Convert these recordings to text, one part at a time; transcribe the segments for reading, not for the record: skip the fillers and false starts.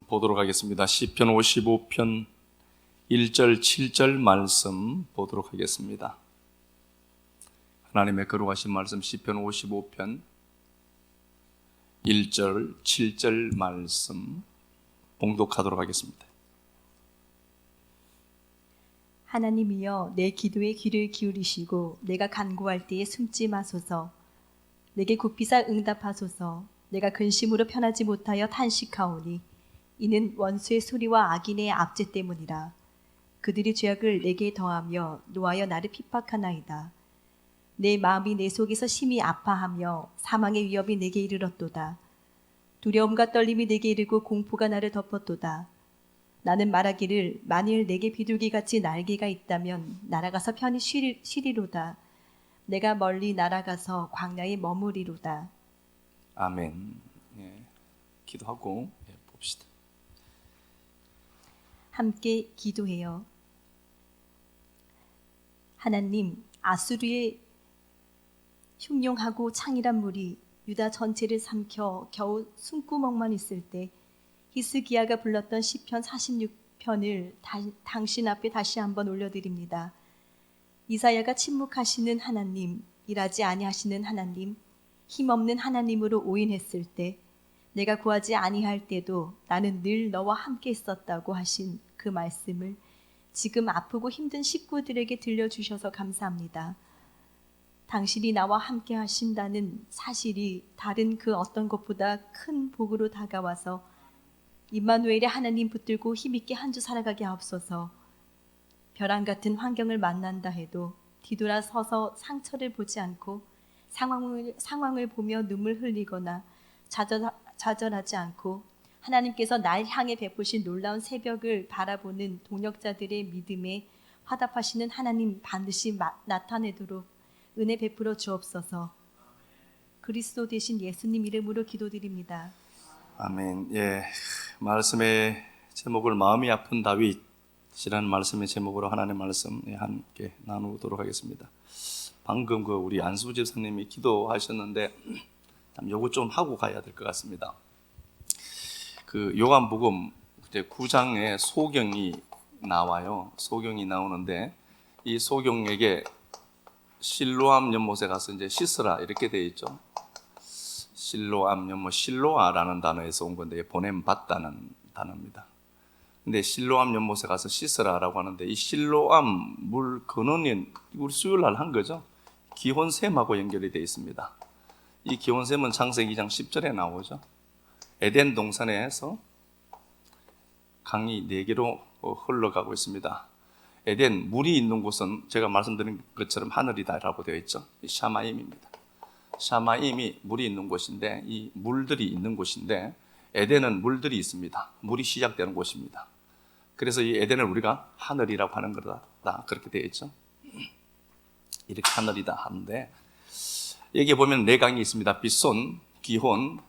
보도록 하겠습니다. 시편 55편 1절 7절 말씀 보도록 하겠습니다. 하나님의 거룩하신 말씀 시편 55편 1절 7절 말씀 봉독하도록 하겠습니다. 하나님이여, 내 기도에 귀를 기울이시고 내가 간구할 때에 숨지 마소서. 내게 굽히사 응답하소서. 내가 근심으로 편하지 못하여 탄식하오니 이는 원수의 소리와 악인의 압제 때문이라. 그들이 죄악을 내게 더하며 노하여 나를 핍박하나이다. 내 마음이 내 속에서 심히 아파하며 사망의 위협이 내게 이르렀도다. 두려움과 떨림이 내게 이르고 공포가 나를 덮었도다. 나는 말하기를 만일 내게 비둘기같이 날개가 있다면 날아가서 편히 쉬리로다. 내가 멀리 날아가서 광야에 머무리로다. 아멘. 기도하고 봅시다. 함께 기도해요. 하나님, 아수르의 흉룡하고 창이란 물이 유다 전체를 삼켜 겨우 숨구멍만 있을 때 히스기야가 불렀던 시편 46편을 당신 앞에 다시 한번 올려드립니다. 이사야가 침묵하시는 하나님, 일하지 아니하시는 하나님, 힘없는 하나님으로 오인했을 때, 내가 구하지 아니할 때도 나는 늘 너와 함께 있었다고 하신 그 말씀을 지금 아프고 힘든 식구들에게 들려주셔서 감사합니다. 당신이 나와 함께 하신다는 사실이 다른 그 어떤 것보다 큰 복으로 다가와서 임마누엘의 하나님 붙들고 힘있게 한 주 살아가게 하옵소서. 벼랑 같은 환경을 만난다 해도 뒤돌아서서 상처를 보지 않고 상황을 보며 눈물 흘리거나 좌절하지 않고 하나님께서 날 향해 베푸신 놀라운 새벽을 바라보는 동역자들의 믿음에 화답하시는 하나님 반드시 나타내도록 은혜 베풀어 주옵소서. 그리스도 되신 예수님 이름으로 기도드립니다. 아멘. 말씀의 제목을 마음이 아픈 다윗이라는 말씀의 제목으로 하나님의 말씀 함께 나누도록 하겠습니다. 방금 우리 안수 집사님이 기도하셨는데 요거 좀 하고 가야 될 것 같습니다. 요한복음 9장에 소경이 나와요. 소경이 나오는데 이 소경에게 실로암 연못에 가서 이제 씻으라 이렇게 되어 있죠. 실로암 연못, 실로아라는 단어에서 온 건데 보냄 받다는 단어입니다. 근데 실로암 연못에 가서 씻으라라고 하는데 이 실로암 물 근원이 우리 수요일날 한 거죠. 기혼샘하고 연결이 되어 있습니다. 이 기혼샘은 창세기 2장 10절에 나오죠. 에덴 동산에서 강이 4개로 흘러가고 있습니다. 에덴 물이 있는 곳은 제가 말씀드린 것처럼 하늘이다라고 되어 있죠. 샤마임입니다. 샤마임이 물이 있는 곳인데 이 물들이 있는 곳인데 에덴은 물들이 있습니다. 물이 시작되는 곳입니다. 그래서 이 에덴을 우리가 하늘이라고 하는 거다 그렇게 되어 있죠. 이렇게 하늘이다 하는데 여기 보면 4강이 있습니다. 빗손, 기혼,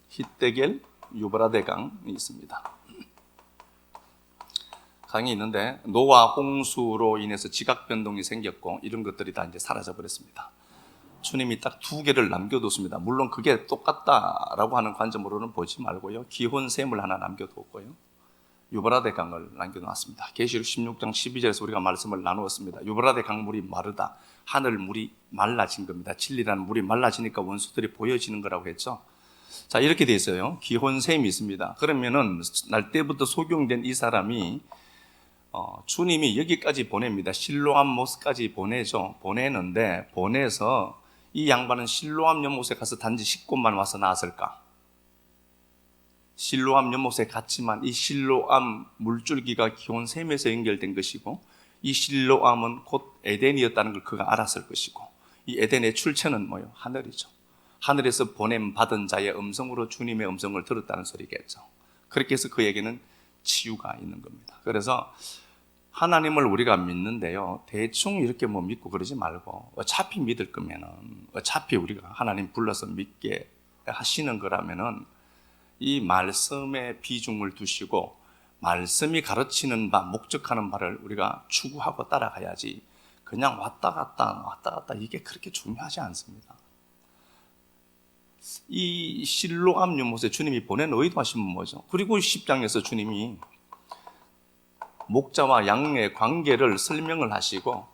히데겔, 유브라데 강이 있습니다. 강이 있는데 노아 홍수로 인해서 지각 변동이 생겼고 이런 것들이 다 이제 사라져 버렸습니다. 주님이 딱 2개를 남겨뒀습니다. 물론 그게 똑같다라고 하는 관점으로는 보지 말고요. 기혼샘을 하나 남겨뒀고요. 유브라데 강을 남겨놨습니다. 계시록 16장 12절에서 우리가 말씀을 나누었습니다. 유브라데 강물이 마르다. 하늘 물이 말라진 겁니다. 진리라는 물이 말라지니까 원수들이 보여지는 거라고 했죠. 자, 이렇게 돼 있어요. 기혼샘이 있습니다. 그러면은 날 때부터 소경된 이 사람이 주님이 여기까지 보냅니다. 실로암 못까지 보내죠. 보내서 이 양반은 실로암 연못에 가서 단지 10곳만 와서 나왔을까? 실로암 연못에 갔지만 이 실로암 물줄기가 기혼샘에서 연결된 것이고 이 실로암은 곧 에덴이었다는 걸 그가 알았을 것이고 이 에덴의 출처는 뭐예요? 하늘이죠. 하늘에서 보냄 받은 자의 음성으로 주님의 음성을 들었다는 소리겠죠. 그렇게 해서 그에게는 치유가 있는 겁니다. 그래서 하나님을 우리가 믿는데요, 대충 이렇게 믿고 그러지 말고 어차피 믿을 거면은 어차피 우리가 하나님 불러서 믿게 하시는 거라면은 이 말씀에 비중을 두시고 말씀이 가르치는 바, 목적하는 바를 우리가 추구하고 따라가야지 그냥 왔다 갔다 이게 그렇게 중요하지 않습니다. 이 실로암 연못에 주님이 보낸 의도하신 건 뭐죠? 그리고 10장에서 주님이 목자와 양의 관계를 설명을 하시고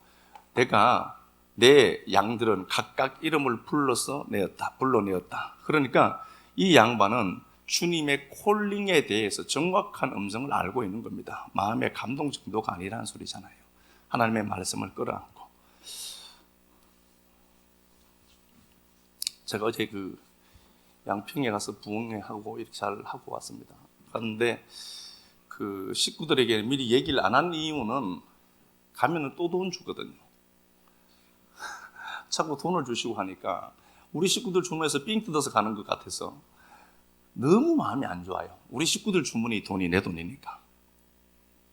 내가 내 양들은 각각 이름을 불러내었다. 그러니까 이 양반은 주님의 콜링에 대해서 정확한 음성을 알고 있는 겁니다. 마음의 감동 정도가 아니라는 소리잖아요. 하나님의 말씀을 끌어안고. 제가 어제 그 양평에 가서 부흥회하고 이렇게 잘 하고 왔습니다. 그런데 그 식구들에게 미리 얘기를 안 한 이유는 가면은 또 돈 주거든요. 자꾸 돈을 주시고 하니까 우리 식구들 주문해서 삥 뜯어서 가는 것 같아서 너무 마음이 안 좋아요. 우리 식구들 주문이 돈이 내 돈이니까.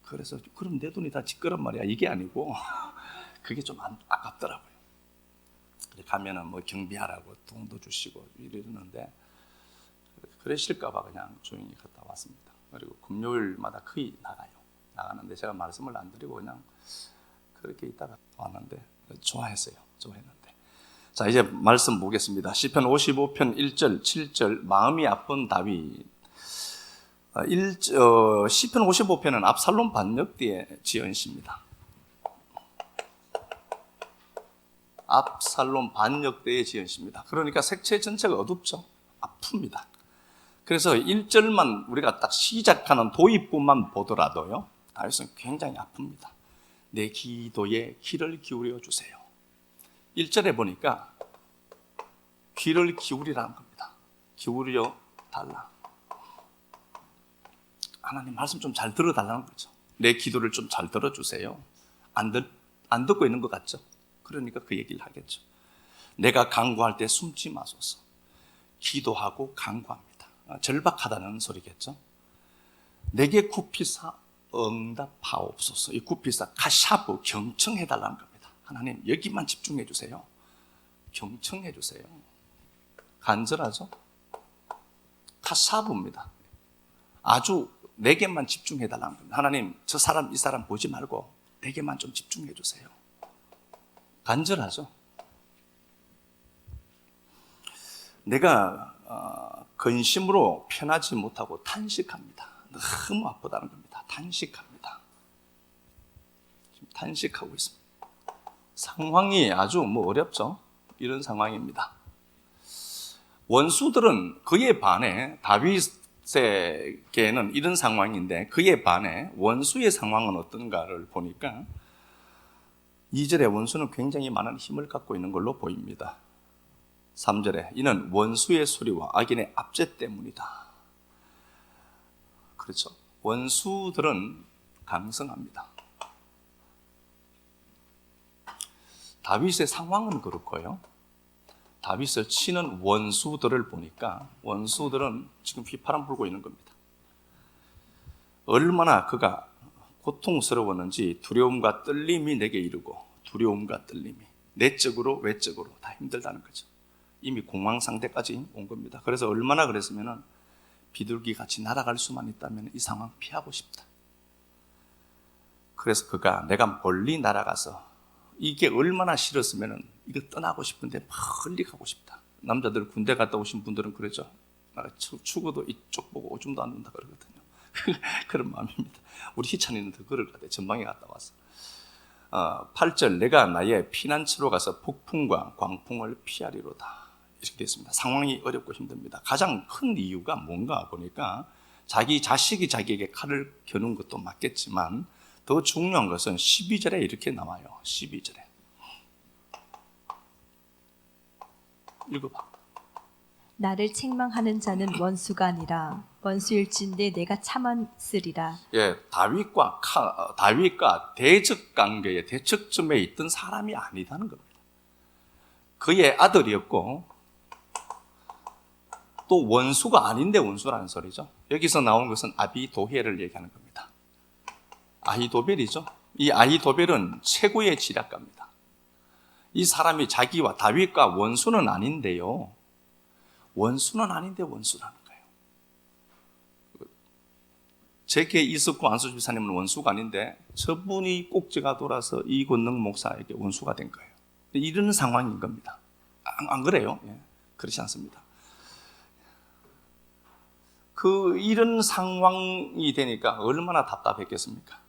그래서 그럼 내 돈이 다 지 거란 말이야. 이게 아니고 그게 좀 아깝더라고요. 가면은 뭐 경비하라고 돈도 주시고 이러는데 그러실까봐 그냥 조용히 갔다 왔습니다. 그리고 금요일마다 거의 나가는데 제가 말씀을 안 드리고 그냥 그렇게 있다가 왔는데 좋아했는데. 자, 이제 말씀 보겠습니다. 시편 55편 1절 7절 마음이 아픈 다윗. 시편 55편은 압살롬 반역 때에 지은 시입니다. 압살롬 반역 때에 지은 시입니다. 그러니까 색채 전체가 어둡죠. 아픕니다. 그래서 1절만 우리가 딱 시작하는 도입부만 보더라도요, 다윗은 굉장히 아픕니다. 내 기도에 귀를 기울여 주세요. 1절에 보니까 귀를 기울이라는 겁니다. 기울여 달라. 하나님 말씀 좀 잘 들어달라는 거죠. 내 기도를 좀 잘 들어주세요. 안 듣고 있는 것 같죠? 그러니까 그 얘기를 하겠죠. 내가 간구할 때 숨지 마소서. 기도하고 간구합니다. 절박하다는 소리겠죠. 내게 굽히사 응답하옵소서. 이 굽히사 카샤브 경청해달라는 겁니다. 하나님 여기만 집중해 주세요. 경청해 주세요. 간절하죠? 카샤브입니다. 아주 내게만 집중해 달라는 겁니다. 하나님 저 사람 이 사람 보지 말고 내게만 좀 집중해 주세요. 간절하죠? 내가 근심으로 편하지 못하고 탄식합니다. 너무 아프다는 겁니다. 탄식합니다. 지금 탄식하고 있습니다. 상황이 아주 어렵죠? 이런 상황입니다. 원수들은 그에 반해 다윗에게는 이런 상황인데 그에 반해 원수의 상황은 어떤가를 보니까 2절에 원수는 굉장히 많은 힘을 갖고 있는 걸로 보입니다. 3절에 이는 원수의 소리와 악인의 압제 때문이다. 그렇죠. 원수들은 강성합니다. 다윗의 상황은 그렇고요. 다윗을 치는 원수들을 보니까 원수들은 지금 휘파람 불고 있는 겁니다. 얼마나 그가 고통스러웠는지 두려움과 떨림이 내게 이르고 두려움과 떨림이 내적으로 외적으로 다 힘들다는 거죠. 이미 공황 상태까지 온 겁니다. 그래서 얼마나 그랬으면 비둘기 같이 날아갈 수만 있다면 이 상황 피하고 싶다. 그래서 그가 내가 멀리 날아가서 이게 얼마나 싫었으면 이거 떠나고 싶은데 멀리 가고 싶다. 남자들 군대 갔다 오신 분들은 그러죠. 죽어도 이쪽 보고 오줌도 안 눈다 그러거든요. 그런 마음입니다. 우리 희찬이는 더 그럴 것 같아요. 전방에 갔다 와서 8절 내가 나의 피난처로 가서 폭풍과 광풍을 피하리로다. 이렇게 되어 있습니다. 상황이 어렵고 힘듭니다. 가장 큰 이유가 뭔가 보니까 자기 자식이 자기에게 칼을 겨눈 것도 맞겠지만 더 중요한 것은 12절에 이렇게 나와요. 12절에 읽어봐. 나를 책망하는 자는 원수가 아니라 원수일진데 내가 참았으리라. 예, 다윗과 대적 관계에 대척점에 있던 사람이 아니다는 겁니다. 그의 아들이었고 또 원수가 아닌데 원수라는 소리죠. 여기서 나온 것은 아비도벨을 얘기하는 겁니다. 아히도벨이죠. 이 아히도벨은 최고의 지략가입니다. 이 사람이 자기와 다윗과 원수는 아닌데요. 원수는 아닌데 원수라는 거예요. 제게 이석구 안수 집사님은 원수가 아닌데 저분이 꼭지가 돌아서 이권능 목사에게 원수가 된 거예요. 이런 상황인 겁니다. 안 그래요? 예, 그렇지 않습니다. 이런 상황이 되니까 얼마나 답답했겠습니까?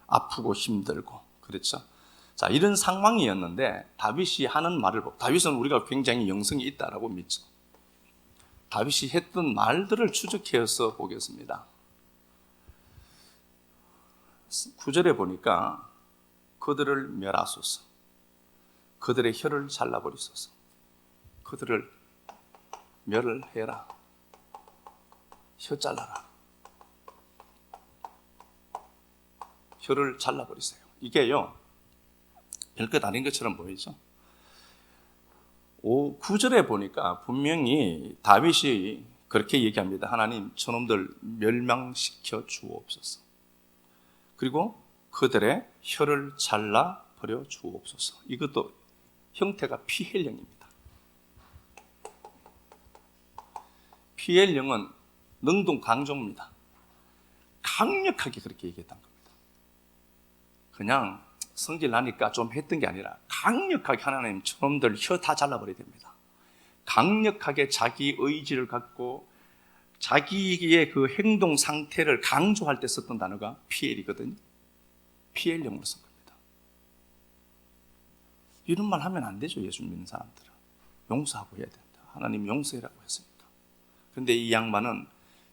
아프고 힘들고, 그렇죠? 자, 이런 상황이었는데 다윗이 하는 말을 보고, 다윗은 우리가 굉장히 영성이 있다라고 믿죠. 다윗이 했던 말들을 추적해서 보겠습니다. 9절에 보니까 그들을 멸하소서, 그들의 혀를 잘라버리소서, 그들을 멸을 해라, 혀 잘라라, 혀를 잘라버리세요. 이게요, 별것 아닌 것처럼 보이죠? 9절에 보니까 분명히 다윗이 그렇게 얘기합니다. 하나님, 저놈들 멸망시켜 주옵소서. 그리고 그들의 혀를 잘라버려 주옵소서. 이것도 형태가 피헬령입니다. 피헬령은 능동 강조입니다. 강력하게 그렇게 얘기했던 겁니다. 그냥 성질 나니까 좀 했던 게 아니라 강력하게 하나님, 저놈들 혀 다 잘라버려야 됩니다. 강력하게 자기 의지를 갖고 자기의 그 행동 상태를 강조할 때 썼던 단어가 피엘이거든요. 피엘령으로 쓴 겁니다. 이런 말 하면 안 되죠. 예수 믿는 사람들은 용서하고 해야 된다. 하나님 용서해라고 했으니까. 그런데 이 양반은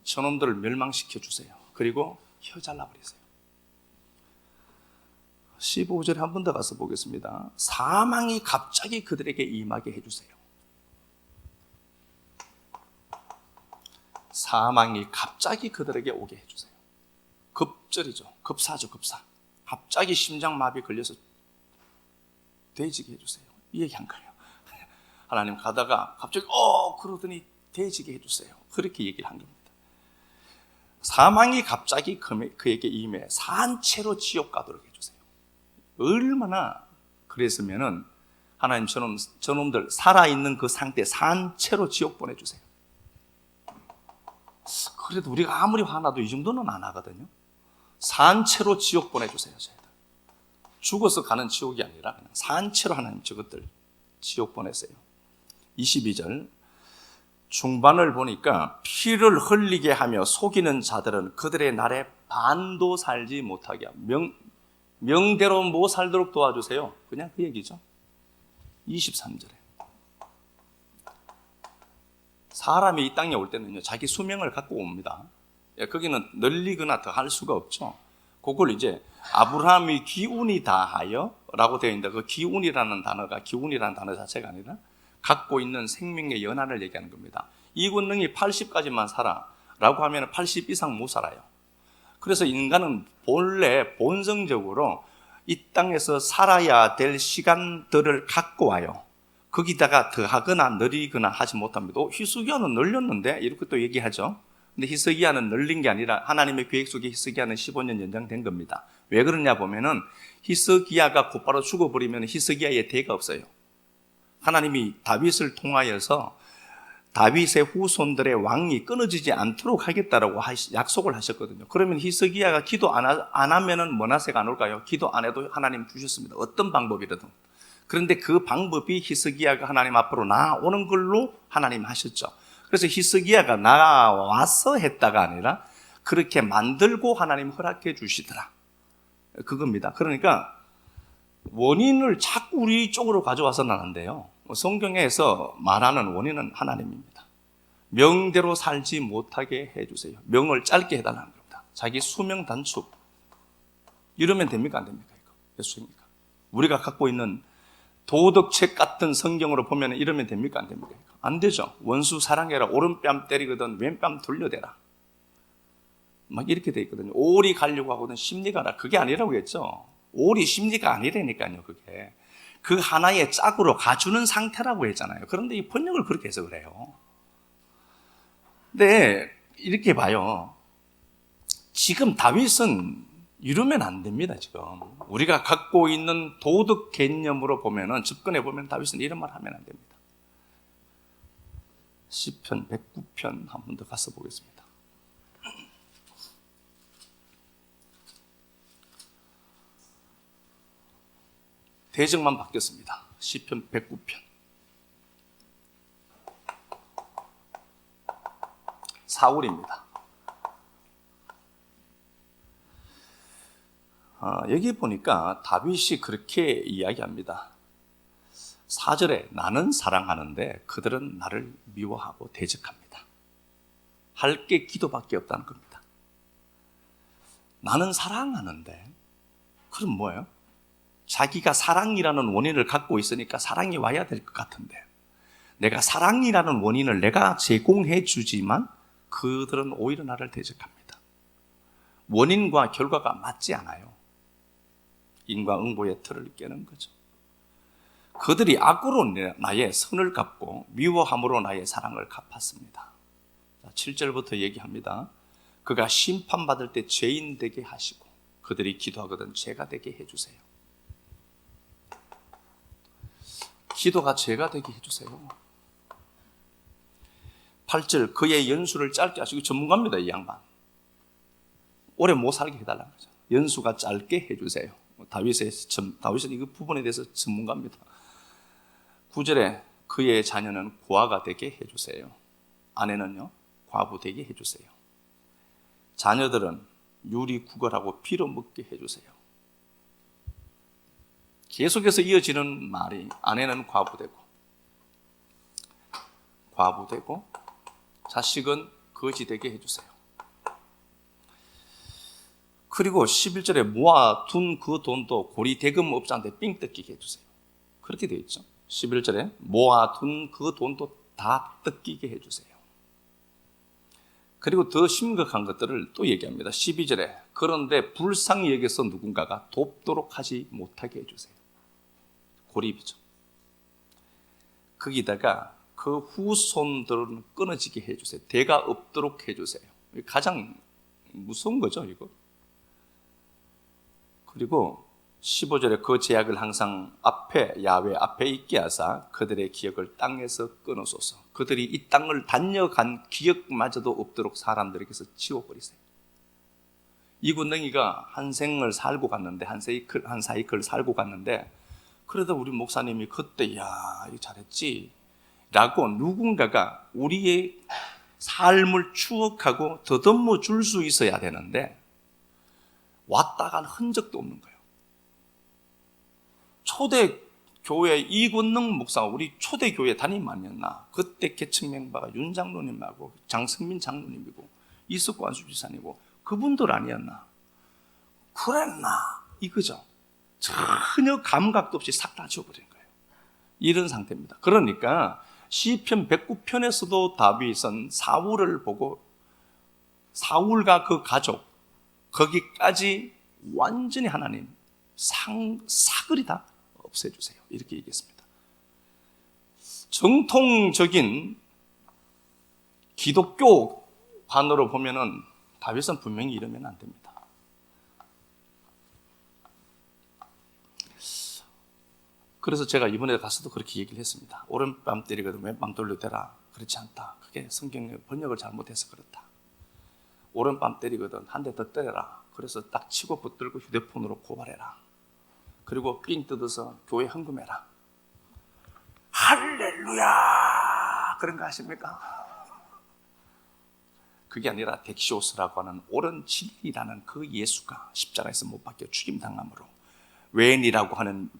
저놈들을 멸망시켜 주세요. 그리고 혀 잘라버리세요. 15절에 한 번 더 가서 보겠습니다. 사망이 갑자기 그들에게 임하게 해주세요. 사망이 갑자기 그들에게 오게 해주세요. 급절이죠. 급사죠. 급사. 갑자기 심장마비 걸려서 돼지게 해주세요. 이 얘기한 거예요. 하나님 가다가 갑자기 그러더니 돼지게 해주세요. 그렇게 얘기를 한 겁니다. 사망이 갑자기 그에게 임해 산채로 지옥 가도록 해주세요. 얼마나 그랬으면은 하나님, 저놈들 살아있는 그 상태 산채로 지옥 보내주세요. 그래도 우리가 아무리 화나도 이 정도는 안 하거든요. 산채로 지옥 보내주세요. 저희들 죽어서 가는 지옥이 아니라 그냥 산채로 하나님 저것들 지옥 보내세요. 22절 중반을 보니까 피를 흘리게 하며 속이는 자들은 그들의 날에 반도 살지 못하게 하며 명대로 못 살도록 도와주세요. 그냥 그 얘기죠. 23절에 사람이 이 땅에 올 때는요, 자기 수명을 갖고 옵니다. 거기는 늘리거나 더 할 수가 없죠. 그걸 이제 아브라함이 기운이 다하여 라고 되어 있는데, 그 기운이라는 단어 자체가 아니라 갖고 있는 생명의 연한을 얘기하는 겁니다. 이 권능이 80까지만 살아 라고 하면 80 이상 못 살아요. 그래서 인간은 본래 본성적으로 이 땅에서 살아야 될 시간들을 갖고 와요. 거기다가 더하거나 늘리거나 하지 못합니다. 히스기야는 늘렸는데 이렇게 또 얘기하죠. 근데 히스기야는 늘린 게 아니라 하나님의 계획 속에 히스기야는 15년 연장된 겁니다. 왜 그러냐 보면은 히스기야가 곧바로 죽어버리면 히스기야의 대가 없어요. 하나님이 다윗을 통하여서 다윗의 후손들의 왕이 끊어지지 않도록 하겠다라고 약속을 하셨거든요. 그러면 히스기야가 기도 안 하면은 머나세가 안 올까요? 기도 안 해도 하나님 주셨습니다. 어떤 방법이라든. 그런데 그 방법이 히스기야가 하나님 앞으로 나오는 걸로 하나님 하셨죠. 그래서 히스기야가 나와서 했다가 아니라 그렇게 만들고 하나님 허락해 주시더라. 그겁니다. 그러니까 원인을 자꾸 우리 쪽으로 가져와서는 안 돼요. 성경에서 말하는 원인은 하나님입니다. 명대로 살지 못하게 해주세요. 명을 짧게 해달라는 겁니다. 자기 수명 단축. 이러면 됩니까? 안 됩니까? 이거 몇 수입니까? 우리가 갖고 있는 도덕책 같은 성경으로 보면 이러면 됩니까? 안 됩니까? 안 되죠. 원수 사랑해라. 오른뺨 때리거든 왼뺨 돌려대라. 막 이렇게 돼 있거든요. 오리 가려고 하거든 심리 가라. 그게 아니라고 했죠. 오리 심리가 아니라니까요. 그게 그 하나의 짝으로 가주는 상태라고 했잖아요. 그런데 이 번역을 그렇게 해서 그래요. 근데 이렇게 봐요. 지금 다윗은 이러면 안 됩니다. 지금 우리가 갖고 있는 도덕 개념으로 보면은, 접근해 보면 다윗은 이런 말 하면 안 됩니다. 시편 109편 한 번 더 가서 보겠습니다. 대적만 바뀌었습니다. 시편 109편. 사울입니다. 여기 보니까 다윗이 그렇게 이야기합니다. 4절에 나는 사랑하는데 그들은 나를 미워하고 대적합니다. 할 게 기도밖에 없다는 겁니다. 나는 사랑하는데 그럼 뭐예요? 자기가 사랑이라는 원인을 갖고 있으니까 사랑이 와야 될 것 같은데 내가 사랑이라는 원인을 내가 제공해 주지만 그들은 오히려 나를 대적합니다. 원인과 결과가 맞지 않아요. 인과응보의 틀을 깨는 거죠. 그들이 악으로 나의 선을 갚고 미워함으로 나의 사랑을 갚았습니다. 7절부터 얘기합니다. 그가 심판받을 때 죄인 되게 하시고 그들이 기도하거든 죄가 되게 해주세요. 기도가 죄가 되게 해주세요. 8절 그의 연수를 짧게 하시고 전문가입니다. 이 양반. 오래 못 살게 해달라는 거죠. 연수가 짧게 해주세요. 다윗은 이 부분에 대해서 전문가입니다. 9절에 그의 자녀는 고아가 되게 해주세요. 아내는요 과부 되게 해주세요. 자녀들은 유리 구걸하고 피로 먹게 해주세요. 계속해서 이어지는 말이 아내는 과부 되고 자식은 거지 되게 해주세요. 그리고 11절에 모아둔 그 돈도 고리 대금업자한테 삥 뜯기게 해주세요. 그렇게 되어 있죠. 11절에 모아둔 그 돈도 다 뜯기게 해주세요. 그리고 더 심각한 것들을 또 얘기합니다. 12절에 그런데 불쌍히 여겨서 누군가가 돕도록 하지 못하게 해주세요. 고립이죠. 거기다가 그 후손들은 끊어지게 해주세요. 대가 없도록 해주세요. 가장 무서운 거죠, 이거. 그리고 15절에 그 제약을 항상 야훼 앞에 있게 하사 그들의 기억을 땅에서 끊어소서. 그들이 이 땅을 다녀간 기억마저도 없도록 사람들에게서 지워버리세요. 이 군뱅이가 한 생을 살고 갔는데 한 사이클 살고 갔는데 그래도 우리 목사님이 그때 야 이거 잘했지 라고 누군가가 우리의 삶을 추억하고 더듬어 줄 수 있어야 되는데 왔다 간 흔적도 없는 거예요. 초대 교회 이권능 목사가 우리 초대 교회 담임 아니었나? 그때 개척 멤버가 윤 장로님하고 장승민 장로님이고 이석구 안수지사님이고 그분들 아니었나? 그랬나? 이거죠. 전혀 감각도 없이 싹 다 지워버린 거예요. 이런 상태입니다. 그러니까 시편 109편에서도 다윗은 사울을 보고 사울과 그 가족 거기까지 완전히 하나님 사글이 다 없애주세요. 이렇게 얘기했습니다. 정통적인 기독교 관으로 보면은 다윗은 분명히 이러면 안 됩니다. 그래서 제가 이번에 가서도 그렇게 얘기를 했습니다. 오른밤 때리거든 왼밤 돌려대라. 그렇지 않다. 그게 성경의 번역을 잘못해서 그렇다. 오른밤 때리거든 한 대 더 때려라. 그래서 딱 치고 붙들고 휴대폰으로 고발해라. 그리고 삥 뜯어서 교회 헌금해라. 할렐루야! 그런 거 아십니까? 그게 아니라 덱시오스라고 하는 옳은 진리라는 그 예수가 십자가에서 못 박혀 죽임당함으로 외인이라고 하는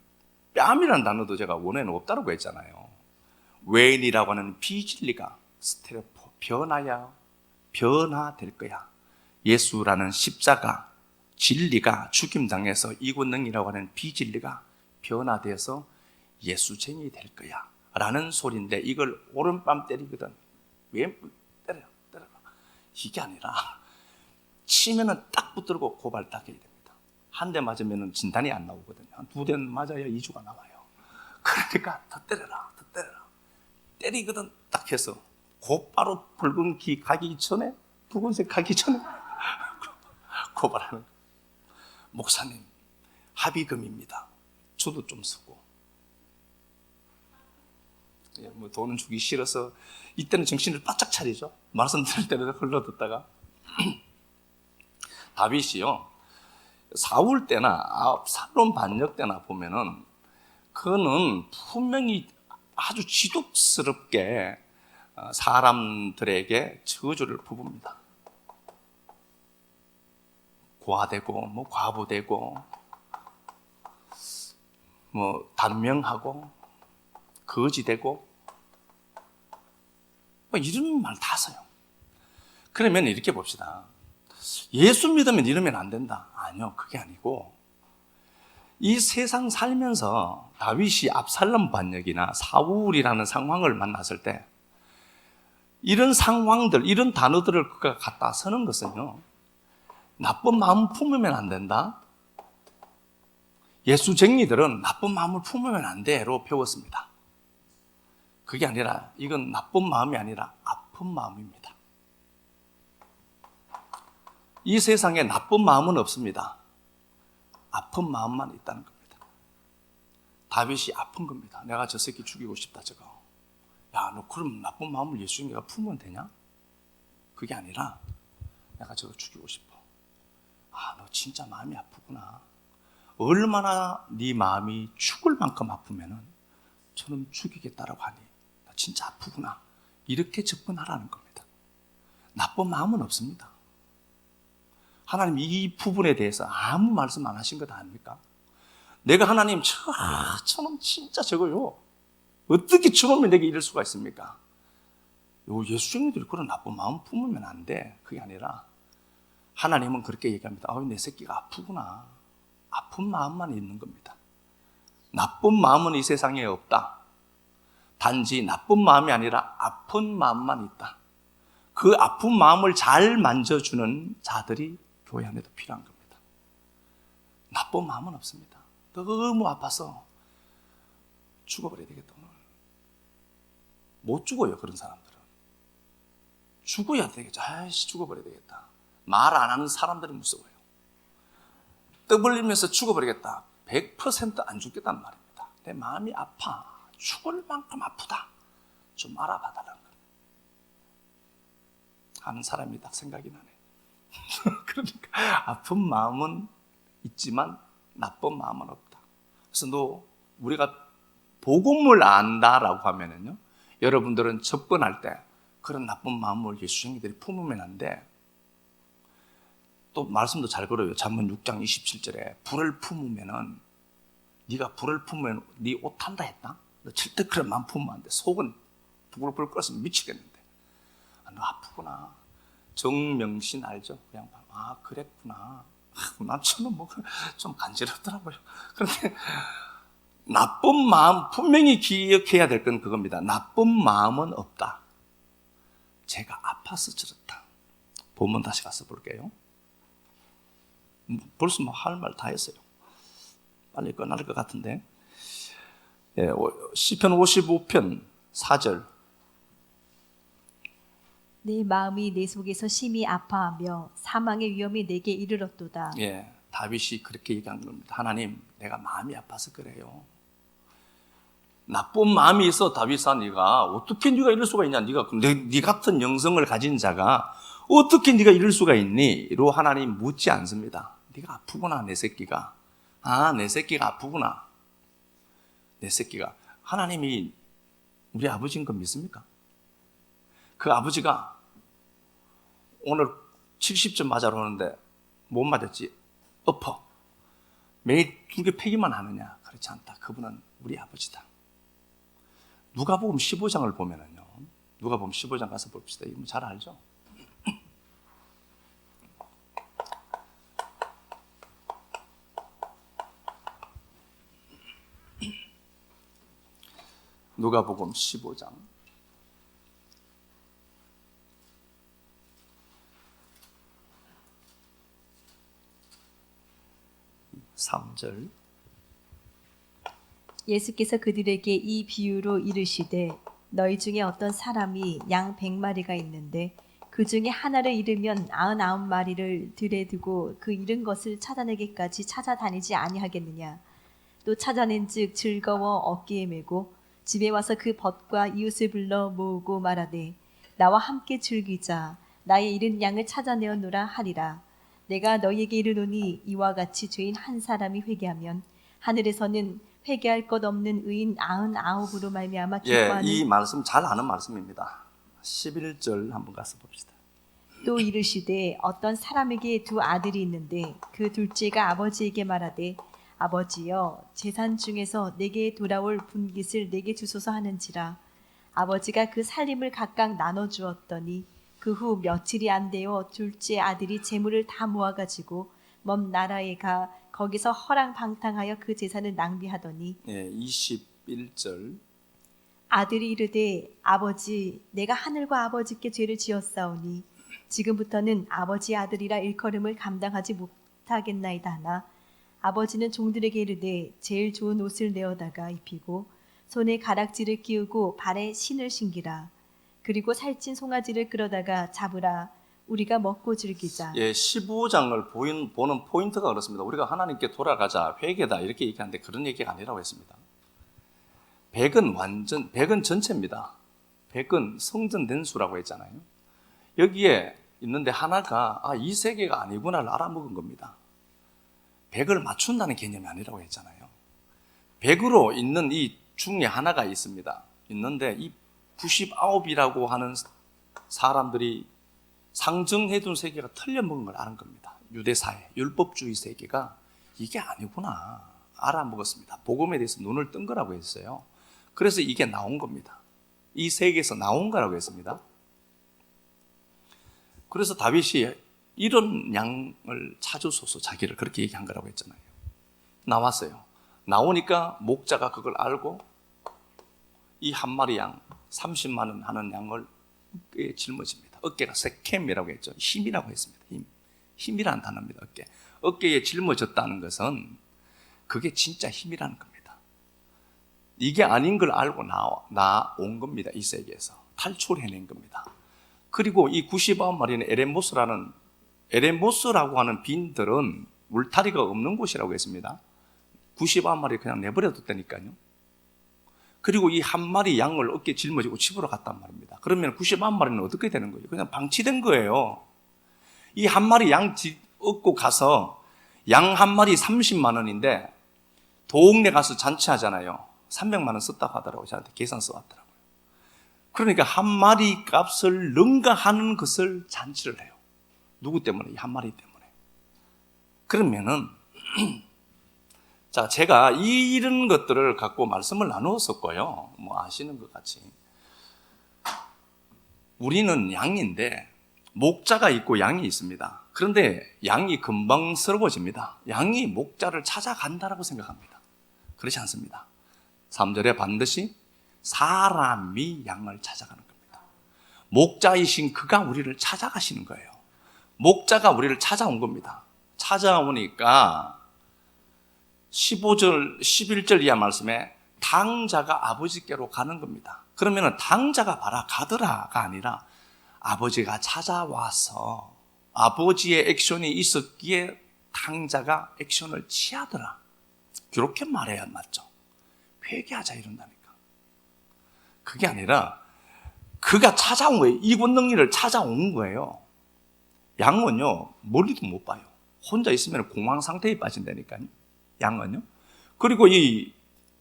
뺨이라는 단어도 제가 원어에는 없다고 했잖아요. 외인이라고 하는 비진리가 스테레포 변화될 거야. 예수라는 십자가 진리가 죽임당해서 이권능이라고 하는 비진리가 변화돼서 예수쟁이 될 거야 라는 소리인데 이걸 오른밤 때리거든 왼밤 때려라 이게 아니라 치면은 딱 붙들고 고발 딱 해야 됩니다. 한 대 맞으면 진단이 안 나오거든요. 한 두 대 맞아야 2주가 나와요. 그러니까 더 때려라 때리거든 딱 해서 곧바로 붉은 기 가기 전에 붉은색 가기 전에 고발하는 거예요. 목사님 합의금입니다. 저도 좀 쓰고 뭐 돈은 주기 싫어서 이때는 정신을 바짝 차리죠. 말씀 들을 때는 흘러듣다가 다윗이요 사울 때나 압살롬 반역 때나 보면은 그는 분명히 아주 지독스럽게 사람들에게 저주를 부릅니다. 고아되고 뭐 과부되고 뭐 단명하고 거지되고 뭐 이런 말 다 써요. 그러면 이렇게 봅시다. 예수 믿으면 이러면 안 된다. 아니요, 그게 아니고 이 세상 살면서 다윗이 압살롬 반역이나 사울이라는 상황을 만났을 때 이런 상황들, 이런 단어들을 그가 갖다 쓰는 것은요, 나쁜 마음 품으면 안 된다. 예수쟁이들은 나쁜 마음을 품으면 안 돼로 배웠습니다. 그게 아니라 이건 나쁜 마음이 아니라 아픈 마음입니다. 이 세상에 나쁜 마음은 없습니다. 아픈 마음만 있다는 겁니다. 다윗이 아픈 겁니다. 내가 저 새끼 죽이고 싶다 저거. 야, 너 그럼 나쁜 마음을 예수님과 품으면 되냐? 그게 아니라 내가 저거 죽이고 싶어. 아, 너 진짜 마음이 아프구나. 얼마나 네 마음이 죽을 만큼 아프면은 저놈 죽이겠다라고 하니 나 진짜 아프구나. 이렇게 접근하라는 겁니다. 나쁜 마음은 없습니다. 하나님 이 부분에 대해서 아무 말씀 안 하신 것 아닙니까? 내가 하나님 저놈 진짜 저거요. 어떻게 저놈이 내게 이럴 수가 있습니까? 예수님들이 그런 나쁜 마음 품으면 안 돼. 그게 아니라 하나님은 그렇게 얘기합니다. 내 새끼가 아프구나. 아픈 마음만 있는 겁니다. 나쁜 마음은 이 세상에 없다. 단지 나쁜 마음이 아니라 아픈 마음만 있다. 그 아픈 마음을 잘 만져주는 자들이 교회 안에도 필요한 겁니다. 나쁜 마음은 없습니다. 너무 아파서 죽어버려야 되겠다. 오늘. 못 죽어요, 그런 사람들은. 죽어야 되겠죠. 아이씨, 죽어버려야 되겠다. 말 안 하는 사람들이 무서워요. 떡 벌리면서 죽어버리겠다. 100% 안 죽겠다는 말입니다. 내 마음이 아파. 죽을 만큼 아프다. 좀 알아봐달라는 거예요. 하는 사람이 딱 생각이 나네. 그러니까 아픈 마음은 있지만 나쁜 마음은 없다. 그래서 우리가 복음을 안다라고 하면은요, 여러분들은 접근할 때 그런 나쁜 마음을 예수쟁이들이 품으면 안 돼. 또 말씀도 잘 걸어요. 잠언 6장 27절에 불을 품으면은 네가 불을 품으면 네 옷 탄다 했다. 너 절대 그런 마음 품으면 안 돼. 속은 부글부글 끓었으면 미치겠는데. 너 아프구나. 정명신 알죠? 그냥 그랬구나. 난 저는 좀 간지럽더라고요. 그런데 나쁜 마음 분명히 기억해야 될 건 그겁니다. 나쁜 마음은 없다. 제가 아파서 저렇다. 본문 다시 가서 볼게요. 벌써 할 말 다 했어요. 빨리 끝날 것 같은데. 시편 55편 4절. 내 마음이 내 속에서 심히 아파하며 사망의 위험이 내게 이르렀도다. 다윗이 그렇게 얘기한 겁니다. 하나님, 내가 마음이 아파서 그래요. 나쁜 마음이 있어, 다윗아, 네가 어떻게 네가 이럴 수가 있냐? 네 같은 영성을 가진 자가 어떻게 네가 이럴 수가 있니?로 하나님 묻지 않습니다. 네가 아프구나, 내 새끼가. 내 새끼가 아프구나. 내 새끼가. 하나님이 우리 아버지인 거 믿습니까? 그 아버지가 오늘 70점 맞아러 오는데 못 맞았지? 엎어. 매일 2개 패기만 하느냐? 그렇지 않다. 그분은 우리 아버지다. 누가복음 15장을 보면은요. 누가복음 15장 가서 봅시다. 이거 잘 알죠? 누가복음 15장 3절. 예수께서 그들에게 이 비유로 이르시되 너희 중에 어떤 사람이 양 100마리가 있는데 그 중에 하나를 잃으면 99마리를 들에 두고 그 잃은 것을 찾아내기까지 찾아다니지 아니하겠느냐. 또 찾아낸즉 즐거워 어깨에 메고 집에 와서 그 벗과 이웃을 불러 모으고 말하되 나와 함께 즐기자. 나의 잃은 양을 찾아내었노라 하리라. 내가 너희에게 이르노니 이와 같이 죄인 한 사람이 회개하면 하늘에서는 회개할 것 없는 의인 99으로 말미암아 기뻐하는. 이 말씀 잘 아는 말씀입니다. 11절 한번 가서 봅시다. 또 이르시되 어떤 사람에게 두 아들이 있는데 그 둘째가 아버지에게 말하되 아버지여 재산 중에서 내게 돌아올 분깃을 내게 주소서 하는지라. 아버지가 그 살림을 각각 나눠 주었더니 그 후 며칠이 안 되어 둘째 아들이 재물을 다 모아가지고 먼 나라에 가 거기서 허랑방탕하여 그 재산을 낭비하더니 21절 아들이 이르되 아버지 내가 하늘과 아버지께 죄를 지었사오니 지금부터는 아버지 아들이라 일컬음을 감당하지 못하겠나이다 하나 아버지는 종들에게 이르되 제일 좋은 옷을 내어다가 입히고 손에 가락지를 끼우고 발에 신을 신기라. 그리고 살찐 송아지를 끌어다가 잡으라. 우리가 먹고 즐기자. 15장을 보는 포인트가 그렇습니다. 우리가 하나님께 돌아가자, 회개다 이렇게 얘기하는데 그런 얘기가 아니라고 했습니다. 백은 전체입니다. 백은 성전된 수라고 했잖아요. 여기에 있는데 하나가 이 세계가 아니구나를 알아먹은 겁니다. 백을 맞춘다는 개념이 아니라고 했잖아요. 백으로 있는 이 중에 하나가 있습니다. 있는데 이 99이라고 하는 사람들이 상정해둔 세계가 틀려먹은 걸 아는 겁니다. 유대사회, 율법주의 세계가 이게 아니구나 알아먹었습니다. 복음에 대해서 눈을 뜬 거라고 했어요. 그래서 이게 나온 겁니다. 이 세계에서 나온 거라고 했습니다. 그래서 다윗이 이런 양을 찾으소서 자기를 그렇게 얘기한 거라고 했잖아요. 나왔어요. 나오니까 목자가 그걸 알고 이 한 마리 양 30만 원 하는 양을 어깨에 짊어집니다. 어깨가 세켐이라고 했죠. 힘이라고 했습니다. 힘이라는 단어입니다. 어깨에 짊어졌다는 것은 그게 진짜 힘이라는 겁니다. 이게 아닌 걸 알고 나온 겁니다. 이 세계에서 탈출해낸 겁니다. 그리고 이 99마리는 에레모스라고 하는 빈들은 울타리가 없는 곳이라고 했습니다. 99마리 그냥 내버려 뒀다니까요. 그리고 이 한 마리 양을 어깨에 짊어지고 집으로 갔단 말입니다. 그러면 91마리는 어떻게 되는 거예요? 그냥 방치된 거예요. 이 한 마리 양 얻고 가서 양 한 마리 30만 원인데 동네 가서 잔치하잖아요. 300만 원 썼다고 하더라고요. 저한테 계산 써왔더라고요. 그러니까 한 마리 값을 능가하는 것을 잔치를 해요. 누구 때문에? 이 한 마리 때문에. 그러면은 자, 제가 이런 것들을 갖고 말씀을 나누었었고요. 뭐 아시는 것 같이. 우리는 양인데 목자가 있고 양이 있습니다. 그런데 양이 금방스러워집니다. 양이 목자를 찾아간다라고 생각합니다. 그렇지 않습니다. 3절에 반드시 사람이 양을 찾아가는 겁니다. 목자이신 그가 우리를 찾아가시는 거예요. 목자가 우리를 찾아온 겁니다. 찾아오니까 15절, 11절 이하 말씀에 당자가 아버지께로 가는 겁니다. 그러면 당자가 봐라 가더라가 아니라 아버지가 찾아와서 아버지의 액션이 있었기에 당자가 액션을 취하더라. 그렇게 말해야 맞죠. 회개하자 이런다니까. 그게 아니라 그가 찾아온 거예요. 이 권능리를 찾아온 거예요. 양은요 멀리도 못 봐요. 혼자 있으면 공황 상태에 빠진다니까요. 양은요. 그리고 이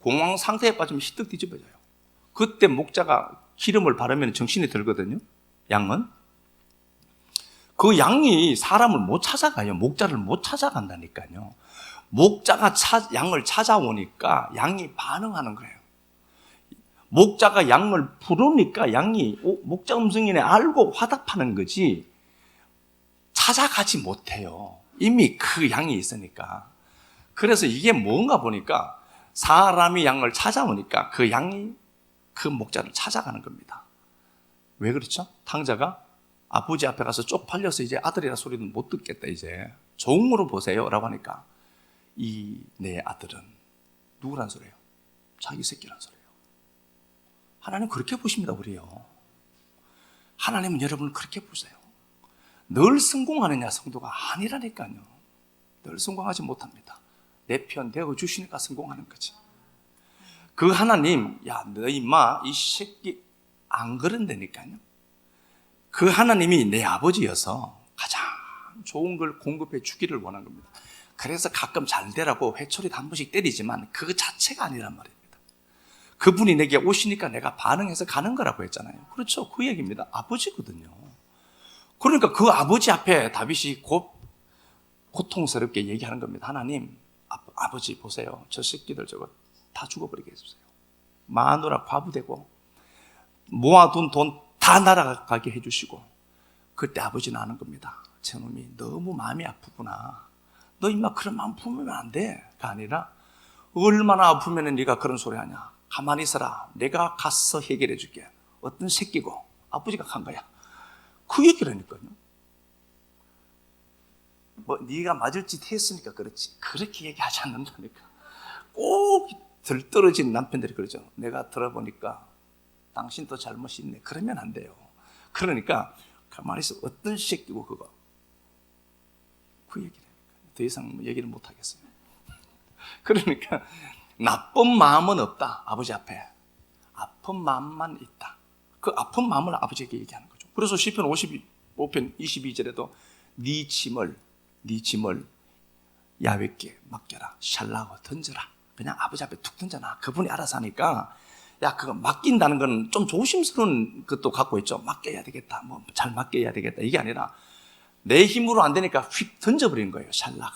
공황 상태에 빠지면 희뜩 뒤집어져요. 그때 목자가 기름을 바르면 정신이 들거든요. 양은. 그 양이 사람을 못 찾아가요. 목자를 못 찾아간다니까요. 목자가 양을 찾아오니까 양이 반응하는 거예요. 목자가 양을 부르니까 양이 목자 음성이네 알고 화답하는 거지 찾아가지 못해요. 이미 그 양이 있으니까. 그래서 이게 뭔가 보니까 사람이 양을 찾아오니까 그 양이 그 목자를 찾아가는 겁니다. 왜 그렇죠? 탕자가 아버지 앞에 가서 쪽팔려서 이제 아들이라 소리는 못 듣겠다 이제 종으로 보세요 라고 하니까 이 내 아들은 누구란 소리예요? 자기 새끼란 소리예요. 하나님 그렇게 보십니다. 우리요. 하나님은 여러분을 그렇게 보세요. 늘 성공하느냐 성도가 아니라니까요. 늘 성공하지 못합니다. 내 편 되어 주시니까 성공하는 거지. 그 하나님, 야, 너 임마, 이 새끼 안 그런다니까요. 그 하나님이 내 아버지여서 가장 좋은 걸 공급해 주기를 원한 겁니다. 그래서 가끔 잘 되라고 회초리 한 번씩 때리지만 그 자체가 아니란 말입니다. 그분이 내게 오시니까 내가 반응해서 가는 거라고 했잖아요. 그렇죠. 그 얘기입니다. 아버지거든요. 그러니까 그 아버지 앞에 다윗이 고통스럽게 얘기하는 겁니다. 하나님, 아버지 보세요. 저 새끼들 저거 다 죽어버리게 해주세요. 마누라 과부되고 모아둔 돈 다 날아가게 해주시고. 그때 아버지는 아는 겁니다. 저놈이 너무 마음이 아프구나. 너 임마 그런 마음 품으면 안 돼가 아니라 얼마나 아프면 네가 그런 소리 하냐. 가만히 있어라. 내가 가서 해결해 줄게. 어떤 새끼고 아버지가 간 거야. 그 얘기를 하니까요. 뭐 네가 맞을 짓 했으니까 그렇지. 그렇게 얘기하지 않는다니까. 꼭 들떨어진 남편들이 그러죠. 내가 들어보니까 당신도 잘못이 있네. 그러면 안 돼요. 그러니까 가만히 있어. 어떤 새끼고 그거. 그 얘기를 하니까 더 이상 뭐 얘기를 못 하겠어요. 그러니까 나쁜 마음은 없다. 아버지 앞에. 아픈 마음만 있다. 그 아픈 마음을 아버지에게 얘기하는 거죠. 그래서 시편 55편 22절에도 네 짐을 야훼께 맡겨라. 샬라고 던져라. 그냥 아버지 앞에 툭 던져놔. 그분이 알아서 하니까 야, 그거 맡긴다는 건 좀 조심스러운 것도 갖고 있죠. 맡겨야 되겠다. 뭐 잘 맡겨야 되겠다. 이게 아니라 내 힘으로 안 되니까 휙 던져버리는 거예요. 샬락.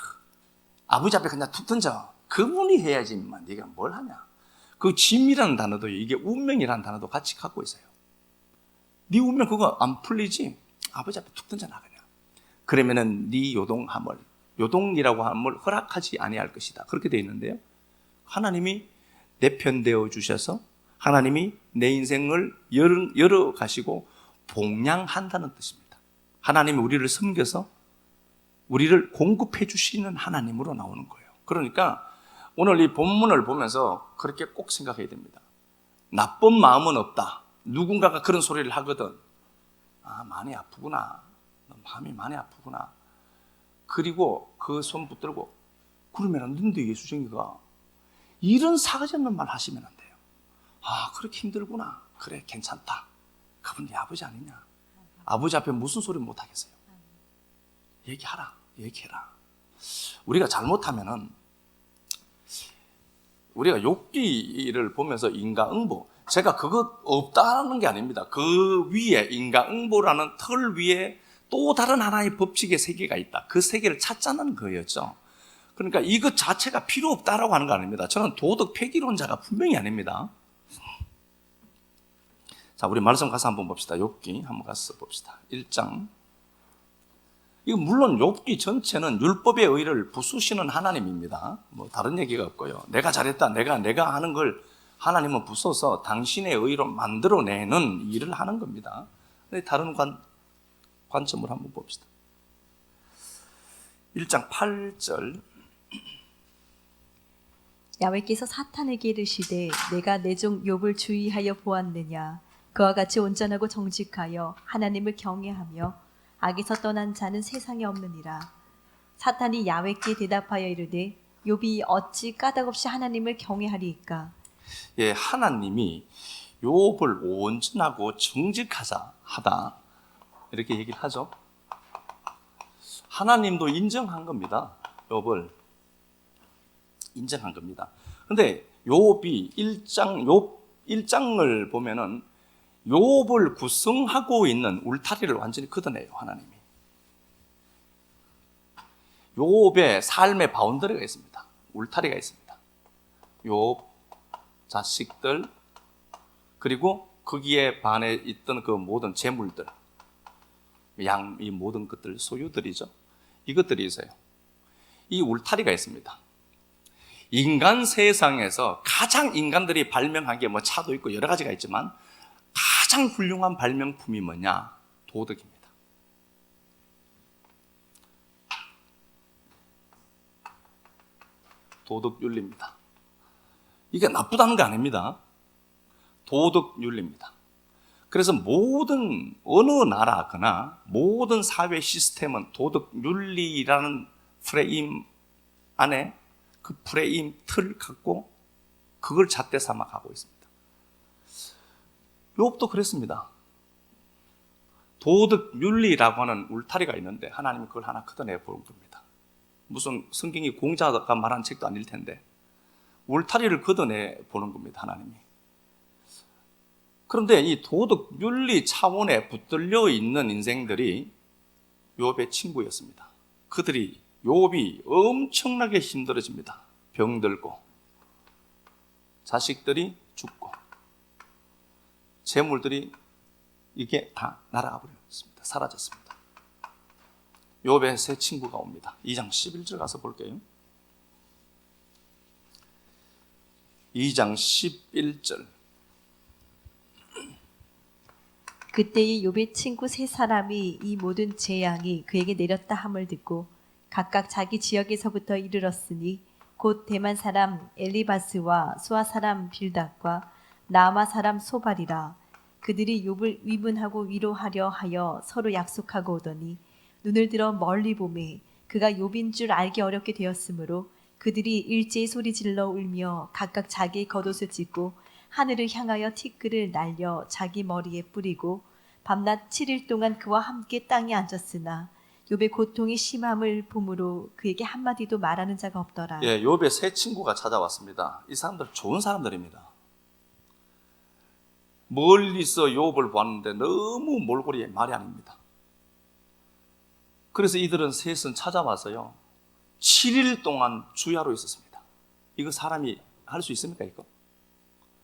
아버지 앞에 그냥 툭 던져. 그분이 해야지만 네가 뭘 하냐. 그 짐이라는 단어도 이게 운명이라는 단어도 같이 갖고 있어요. 네 운명 그거 안 풀리지? 아버지 앞에 툭 던져놔 그냥. 그러면은 네 요동이라고 함을 허락하지 아니할 것이다. 그렇게 되어 있는데요. 하나님이 내 편 되어 주셔서 하나님이 내 인생을 열어 가시고 봉양한다는 뜻입니다. 하나님이 우리를 섬겨서 우리를 공급해 주시는 하나님으로 나오는 거예요. 그러니까 오늘 이 본문을 보면서 그렇게 꼭 생각해야 됩니다. 나쁜 마음은 없다. 누군가가 그런 소리를 하거든. 아, 많이 아프구나. 마음이 많이 아프구나. 그리고 그 손 붙들고 그러면 안 되는데 예수쟁이가 이런 사가지 없는 말 하시면 안 돼요. 아, 그렇게 힘들구나. 그래, 괜찮다. 그분 네 아버지 아니냐. 아버지 앞에 무슨 소리 못 하겠어요. 얘기해라. 우리가 잘못하면은 우리가 욥기를 보면서 인과응보, 제가 그거 없다는 게 아닙니다. 그 위에 인과응보라는 틀 위에 또 다른 하나의 법칙의 세계가 있다. 그 세계를 찾자는 거였죠. 그러니까 이것 자체가 필요 없다라고 하는 거 아닙니다. 저는 도덕 폐기론자가 분명히 아닙니다. 자, 우리 말씀 가서 한번 봅시다. 욥기 한번 가서 봅시다. 1장. 이거 물론 욥기 전체는 율법의 의를 부수시는 하나님입니다. 뭐 다른 얘기가 없고요. 내가 잘했다. 내가 하는 걸 하나님은 부숴서 당신의 의로 만들어내는 일을 하는 겁니다. 근데 다른 관점을 한번 봅시다. 1장 8절. 야훼께서 사탄에게 이르시되 내가 내 종 욥을 주의하여 보았느냐. 그와 같이 온전하고 정직하여 하나님을 경외하며 악에서 떠난 자는 세상에 없느니라. 사탄이 야훼께 대답하여 이르되 욥이 어찌 까닭없이 하나님을 경외하리이까. 예, 하나님이 욥을 온전하고 정직하다 이렇게 얘기를 하죠. 하나님도 인정한 겁니다. 욥을 인정한 겁니다. 근데 욥이 1장을 보면은 욥을 구성하고 있는 울타리를 완전히 걷어내요, 하나님이. 욥의 삶의 바운더리가 있습니다. 울타리가 있습니다. 욥, 자식들, 그리고 거기에 반해 있던 그 모든 재물들, 이 모든 것들, 소유들이죠. 이것들이 있어요. 이 울타리가 있습니다. 인간 세상에서 가장 인간들이 발명한 게 뭐 차도 있고 여러 가지가 있지만 가장 훌륭한 발명품이 뭐냐? 도덕입니다. 도덕윤리입니다. 이게 나쁘다는 거 아닙니다. 도덕윤리입니다. 그래서 어느 나라거나 모든 사회 시스템은 도덕윤리라는 프레임 안에 그 프레임 틀을 갖고 그걸 잣대 삼아 가고 있습니다. 욥도 그랬습니다. 도덕윤리라고 하는 울타리가 있는데 하나님이 그걸 하나 걷어내 보는 겁니다. 무슨 성경이 공자가 말한 책도 아닐 텐데 울타리를 걷어내 보는 겁니다, 하나님이. 그런데 이 도덕윤리 차원에 붙들려 있는 인생들이 욥의 친구였습니다. 그들이 욥이 엄청나게 힘들어집니다. 병들고 자식들이 죽고 재물들이 이게 다 날아가 버렸습니다. 사라졌습니다. 욥의 세 친구가 옵니다. 2장 11절 가서 볼게요. 2장 11절. 그때의 욥의 친구 세 사람이 이 모든 재앙이 그에게 내렸다 함을 듣고 각각 자기 지역에서부터 이르렀으니 곧 대만 사람 엘리바스와 수아 사람 빌닷과 나아마 사람 소발이라. 그들이 욥을 위문하고 위로하려 하여 서로 약속하고 오더니 눈을 들어 멀리 보매 그가 욥인 줄 알기 어렵게 되었으므로 그들이 일제히 소리질러 울며 각각 자기의 겉옷을 찢고 하늘을 향하여 티끌을 날려 자기 머리에 뿌리고 밤낮 7일 동안 그와 함께 땅에 앉았으나 욥의 고통이 심함을 보므로 그에게 한마디도 말하는 자가 없더라. 예, 욥의 세 친구가 찾아왔습니다. 이 사람들 좋은 사람들입니다. 멀리서 욥을 보았는데 너무 몰골이 말이 아닙니다. 그래서 이들은 셋은 찾아와서요 7일 동안 주야로 있었습니다. 이거 사람이 할 수 있습니까? 이거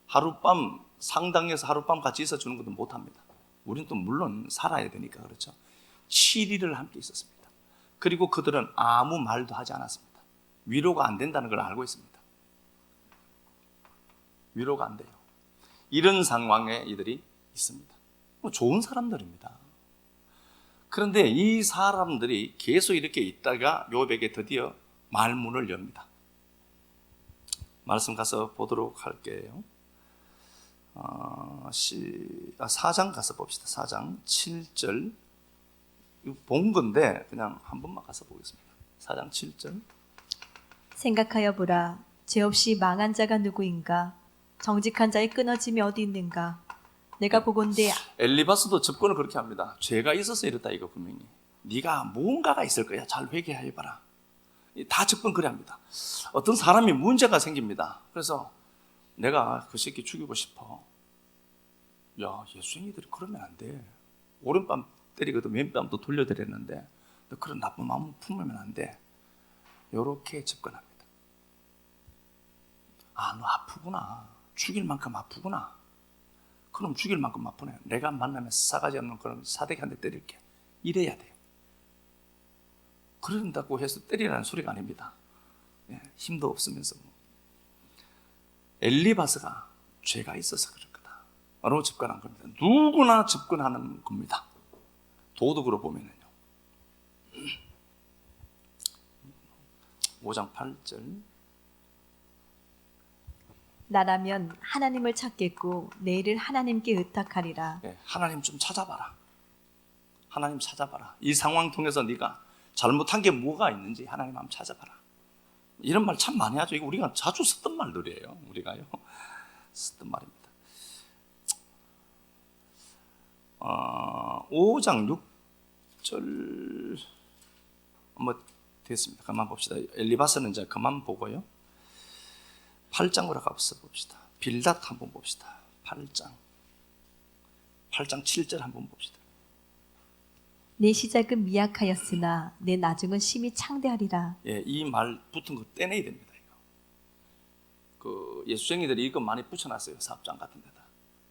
하룻밤 상당해서 하룻밤 같이 있어주는 것도 못합니다. 우리는 또 물론 살아야 되니까 그렇죠. 7일을 함께 있었습니다. 그리고 그들은 아무 말도 하지 않았습니다. 위로가 안 된다는 걸 알고 있습니다. 위로가 안 돼요. 이런 상황에 이들이 있습니다. 좋은 사람들입니다. 그런데 이 사람들이 계속 이렇게 있다가 욥에게 드디어 말문을 엽니다. 말씀 가서 보도록 할게요. 4장 가서 봅시다. 4장 7절. 이거 본 건데 그냥 한 번만 가서 보겠습니다. 4장 7절. 생각하여 보라. 죄 없이 망한 자가 누구인가? 정직한 자의 끊어짐이 어디 있는가? 내가 보건대 엘리바스도 접근을 그렇게 합니다. 죄가 있어서 이렇다 이거 분명히. 네가 무언가가 있을 거야. 잘 회개해봐라. 다 접근 그래 합니다. 어떤 사람이 문제가 생깁니다. 그래서 내가 그 새끼 죽이고 싶어. 야, 예수님들이 그러면 안 돼. 오른밤 때리거든 왼밤도 돌려드렸는데 너 그런 나쁜 마음 품으면 안 돼. 요렇게 접근합니다. 아, 너 아프구나. 죽일 만큼 아프구나. 그럼 죽일 만큼 아프네. 내가 만나면 싸가지 없는 그런 사대기 한 대 때릴게. 이래야 돼요. 그런다고 해서 때리라는 소리가 아닙니다. 예, 힘도 없으면서 엘리바스가 죄가 있어서 그럴 거다 라고 접근한 겁니다. 누구나 접근하는 겁니다. 도덕으로 보면은요. 5장 8절. 나라면 하나님을 찾겠고 내일을 하나님께 의탁하리라. 예, 하나님 좀 찾아봐라. 하나님 찾아봐라. 이 상황 통해서 네가 잘못한 게 뭐가 있는지 하나님 한번 찾아봐라. 이런 말 참 많이 하죠. 이거 우리가 자주 쓰던 말들이에요. 우리가요. 쓰던 말입니다. 5장 6절 뭐 됐습니다. 그만 봅시다. 엘리바스는 이제 그만 보고요. 8장으로 가서 봅시다. 빌닷 한번 봅시다. 8장 7절 한번 봅시다. 내 시작은 미약하였으나 내 나중은 심히 창대하리라. 예, 이 말 붙은 거 떼내야 됩니다. 이거. 그 예수쟁이들이 이거 많이 붙여놨어요. 사업장 같은 데다.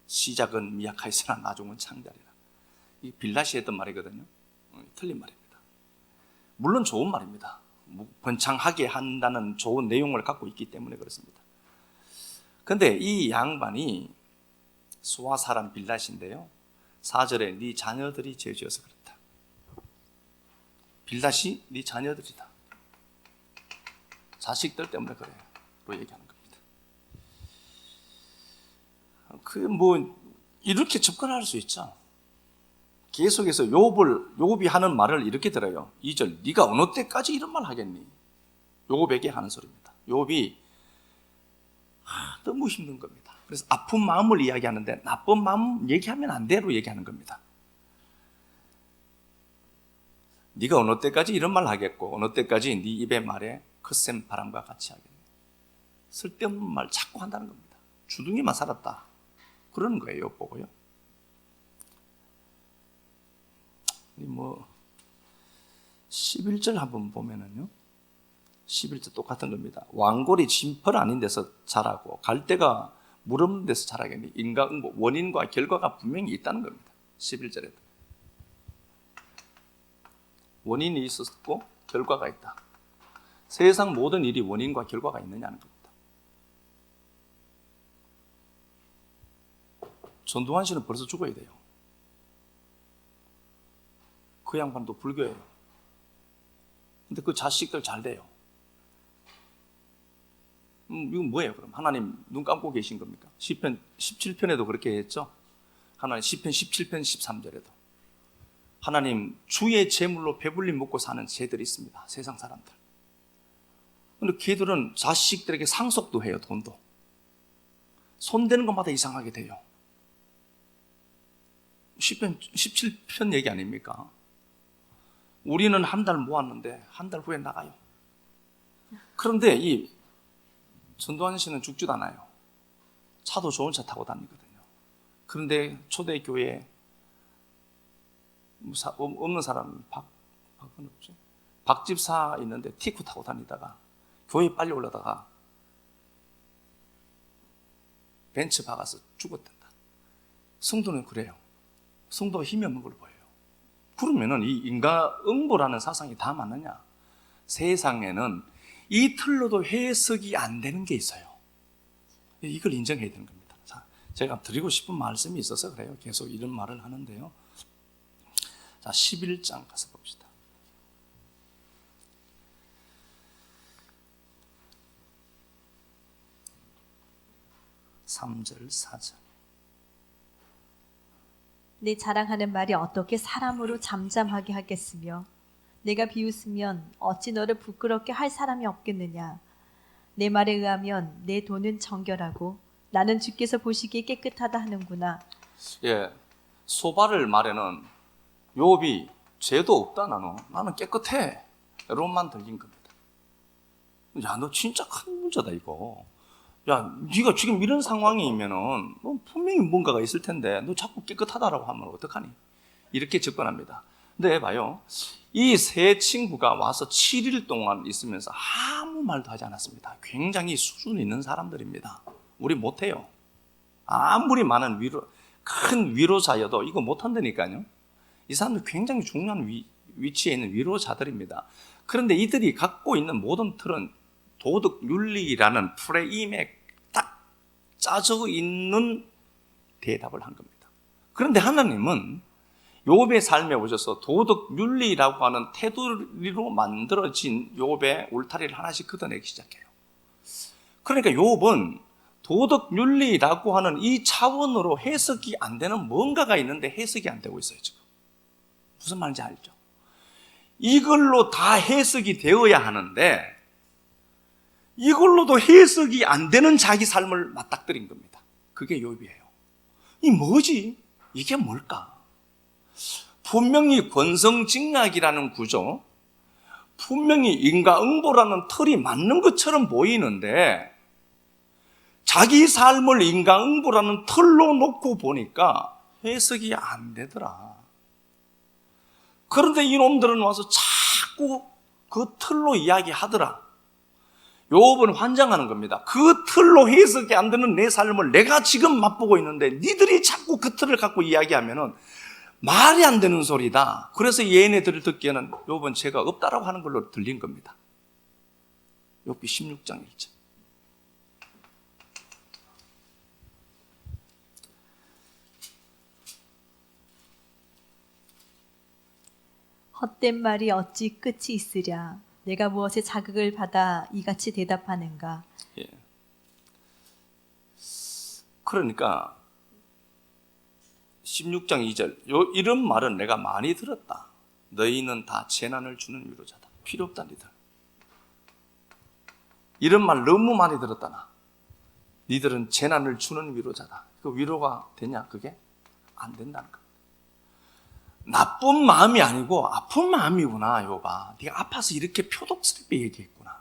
시작은 미약하였으나 나중은 창대하리라. 이 빌닷이 했던 말이거든요. 틀린 말입니다. 물론 좋은 말입니다. 번창하게 한다는 좋은 내용을 갖고 있기 때문에 그렇습니다. 그런데 이 양반이 수아 사람 빌닷인데요. 4절에 네 자녀들이 죄지어서 그렇다. 빌닷이 네 자녀들이다. 자식들 때문에 그래. 로 얘기하는 겁니다. 이렇게 접근할 수 있죠. 계속해서 욥이 하는 말을 이렇게 들어요. 2절, 네가 어느 때까지 이런 말 하겠니? 욥에게 하는 소리입니다. 욥이 너무 힘든 겁니다. 그래서 아픈 마음을 이야기하는데 나쁜 마음 얘기하면 안 돼로 얘기하는 겁니다. 네가 어느 때까지 이런 말 하겠고 어느 때까지 네 입의 말에 거센 바람과 같이 하겠니? 쓸데없는 말 자꾸 한다는 겁니다. 주둥이만 살았다. 그러는 거예요. 보고요. 11절 한번 보면은요. 11절 똑같은 겁니다. 왕골이 진펄 아닌 데서 자라고 갈대가 물 없는 데서 자라겠니? 인과응보, 원인과 결과가 분명히 있다는 겁니다. 11절에도. 원인이 있었고 결과가 있다. 세상 모든 일이 원인과 결과가 있느냐는 겁니다. 전두환 씨는 벌써 죽어야 돼요. 그 양반도 불교예요. 근데 그 자식들 잘 돼요. 이건 뭐예요 그럼? 하나님 눈 감고 계신 겁니까? 시편 17편에도 그렇게 했죠. 하나님 시편 17편 13절에도 하나님 주의 재물로 배불리 먹고 사는 새들이 있습니다. 세상 사람들. 근데 걔들은 자식들에게 상속도 해요. 돈도. 손대는 것마다 이상하게 돼요. 시편 17편 얘기 아닙니까? 우리는 한 달 모았는데 한 달 후에 나가요. 그런데 이 전두환 씨는 죽지도 않아요. 차도 좋은 차 타고 다니거든요. 그런데 초대교회에 없는 사람 박은 없지. 박집사 있는데 티쿠 타고 다니다가 교회 빨리 올라다가 벤츠 박아서 죽었단다. 성도는 그래요. 성도가 힘이 없는 걸로 보여요. 그러면은 이 인과응보라는 사상이 다 맞느냐? 세상에는 이 틀로도 해석이 안 되는 게 있어요. 이걸 인정해야 되는 겁니다. 자, 제가 드리고 싶은 말씀이 있어서 그래요. 계속 이런 말을 하는데요. 자, 11장 가서 봅시다. (3절) (4절) 내 자랑하는 말이 어떻게 사람으로 잠잠하게 하겠으며 내가 비웃으면 어찌 너를 부끄럽게 할 사람이 없겠느냐. 내 말에 의하면 내 돈은 정결하고 나는 주께서 보시기에 깨끗하다 하는구나. 예, 소바를 말에는 욥이 죄도 없다. 나는 깨끗해 로만 들린 겁니다. 야, 너 진짜 큰 문제다 이거. 야, 네가 지금 이런 상황이면은 분명히 뭔가가 있을 텐데 너 자꾸 깨끗하다라고 하면 어떡하니? 이렇게 접근합니다. 근데 봐요, 이 세 친구가 와서 7일 동안 있으면서 아무 말도 하지 않았습니다. 굉장히 수준 있는 사람들입니다. 우리 못해요. 아무리 많은 큰 위로자여도 이거 못한다니까요. 이 사람들 굉장히 중요한 위치에 있는 위로자들입니다. 그런데 이들이 갖고 있는 모든 틀은 도덕 윤리라는 프레임에 딱 짜져 있는 대답을 한 겁니다. 그런데 하나님은 욥의 삶에 오셔서 도덕 윤리라고 하는 테두리로 만들어진 욥의 울타리를 하나씩 걷어내기 시작해요. 그러니까 욥은 도덕 윤리라고 하는 이 차원으로 해석이 안 되는 뭔가가 있는데 해석이 안 되고 있어요, 지금. 무슨 말인지 알죠? 이걸로 다 해석이 되어야 하는데 이걸로도 해석이 안 되는 자기 삶을 맞닥뜨린 겁니다. 그게 욥이에요. 이 뭐지? 이게 뭘까? 분명히 권성징악이라는 구조, 분명히 인과응보라는 틀이 맞는 것처럼 보이는데 자기 삶을 인과응보라는 틀로 놓고 보니까 해석이 안 되더라. 그런데 이놈들은 와서 자꾸 그 틀로 이야기하더라. 욥은 환장하는 겁니다. 그 틀로 해석이 안 되는 내 삶을 내가 지금 맛보고 있는데 니들이 자꾸 그 틀을 갖고 이야기하면은 말이 안 되는 소리다. 그래서 얘네들을 듣기에는 욥은 죄가 없다라고 하는 걸로 들린 겁니다. 욥기 16장 1절. 헛된 말이 어찌 끝이 있으랴. 내가 무엇에 자극을 받아 이같이 대답하는가. 예. 그러니까 16장 2절 이런 말은 내가 많이 들었다. 너희는 다 재난을 주는 위로자다. 필요 없다 니들. 이런 말 너무 많이 들었다 나. 니들은 재난을 주는 위로자다. 그 위로가 되냐? 그게 안 된다는 겁니다. 나쁜 마음이 아니고 아픈 마음이구나. 욥아, 네가 아파서 이렇게 표독스럽게 얘기했구나.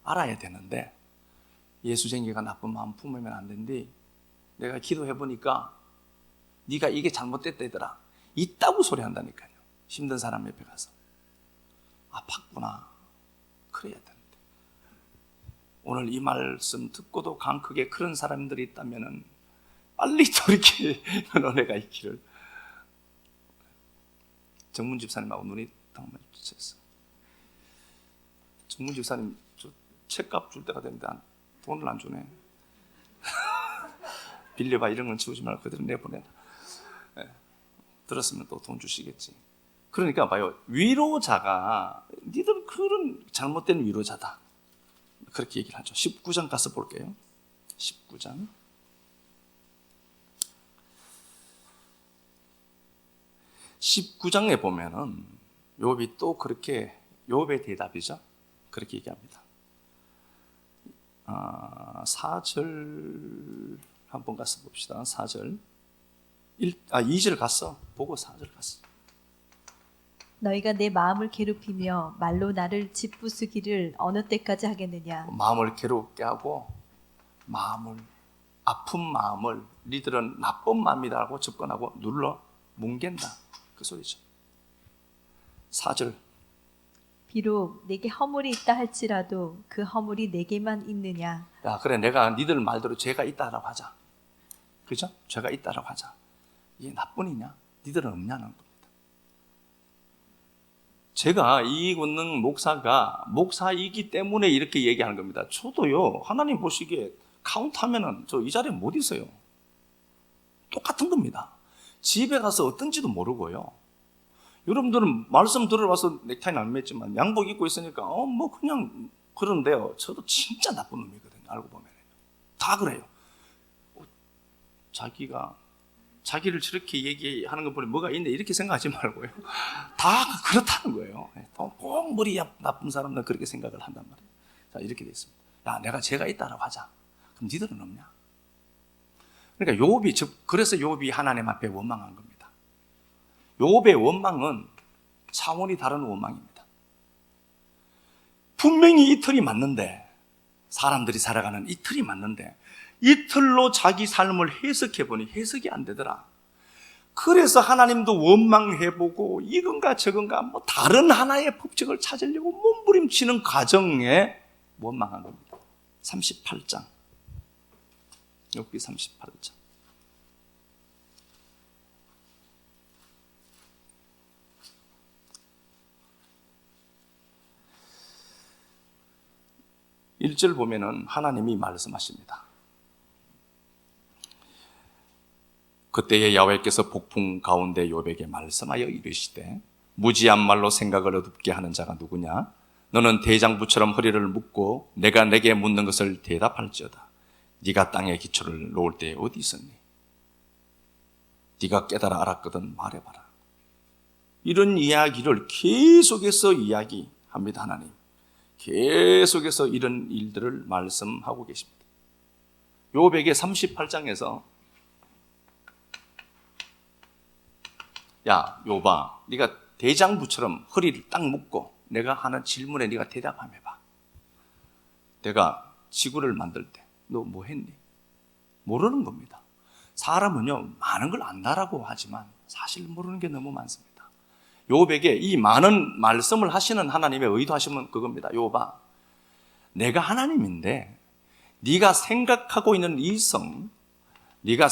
알아야 되는데 예수쟁이가 나쁜 마음 품으면 안 된디. 내가 기도해보니까 네가 이게 잘못됐다더라. 이따구 소리 한다니까요. 힘든 사람 옆에 가서. 아팠구나. 그래야 되는데. 오늘 이 말씀 듣고도 강 크게 그런 사람들이 있다면 빨리 돌이키는 은혜가 있기를. 정문 집사님하고 눈이 딱 마주쳤어요. 정문 집사님 저 책값 줄 때가 되는데 돈을 안 주네. 빌려봐, 이런 건 치우지 말고 그대로 내보내라. 네. 들었으면 또 돈 주시겠지. 그러니까 봐요, 위로자가 니들 그런 잘못된 위로자다, 그렇게 얘기를 하죠. 19장 가서 볼게요. 19장 19장에 보면은 욥이 또 그렇게, 욥의 대답이죠. 그렇게 얘기합니다. 4절 한번 가서 봅시다. 4절 2절 갔어. 보고 4절 갔어. 너희가 내 마음을 괴롭히며 말로 나를 짓부수기를 어느 때까지 하겠느냐. 마음을 괴롭게 하고 아픈 마음을 니들은 나쁜 마음이라고 접근하고 눌러 뭉갠다, 그 소리죠. 4절 비록 내게 허물이 있다 할지라도 그 허물이 내게만 있느냐. 야, 그래, 내가 니들 말대로 죄가 있다라고 하자. 그죠? 죄가 있다라고 하자. 이게 나뿐이냐? 니들은 없냐는 겁니다. 제가 이익운능 목사가 목사이기 때문에 이렇게 얘기하는 겁니다. 저도요, 하나님 보시기에 카운트하면은 저 이 자리에 못 있어요. 똑같은 겁니다. 집에 가서 어떤지도 모르고요. 여러분들은 말씀 들어와서 넥타이는 안 맸지만 양복 입고 있으니까 뭐 그냥 그런데요, 저도 진짜 나쁜 놈이거든요. 알고 보면 다 그래요. 자기를 저렇게 얘기하는 거 보니 뭐가 있네 이렇게 생각하지 말고요, 다 그렇다는 거예요. 꼭 머리 나쁜 사람들은 그렇게 생각을 한단 말이에요. 자, 이렇게 돼 있습니다. 야, 내가 죄가 있다라고 하자. 그럼 니들은 없냐? 그러니까 그래서 욥이 하나님 앞에 원망한 겁니다. 욥의 원망은 차원이 다른 원망입니다. 분명히 이 틀이 맞는데, 사람들이 살아가는 이 틀이 맞는데 이 틀로 자기 삶을 해석해보니 해석이 안 되더라. 그래서 하나님도 원망해보고 이건가 저건가 뭐 다른 하나의 법칙을 찾으려고 몸부림치는 과정에 원망한 겁니다. 38장, 욥기 38장. 일절 보면은 하나님이 말씀하십니다. 그때에 야훼께서 폭풍 가운데 욥에게 말씀하여 이르시되 무지한 말로 생각을 어둡게 하는 자가 누구냐? 너는 대장부처럼 허리를 묶고 내가 내게 묻는 것을 대답할지어다. 네가 땅에 기초를 놓을 때 어디 있었니? 네가 깨달아 알았거든 말해봐라. 이런 이야기를 계속해서 이야기합니다. 하나님 계속해서 이런 일들을 말씀하고 계십니다. 욥에게 38장에서 야, 욥아, 네가 대장부처럼 허리를 딱 묶고 내가 하는 질문에 네가 대답 한번 해봐. 내가 지구를 만들 때 너 뭐 했니? 모르는 겁니다. 사람은요, 많은 걸 안다라고 하지만 사실 모르는 게 너무 많습니다. 욥에게 이 많은 말씀을 하시는 하나님의 의도하시면 그겁니다. 욥아, 내가 하나님인데 네가 생각하고 있는 이성, 네가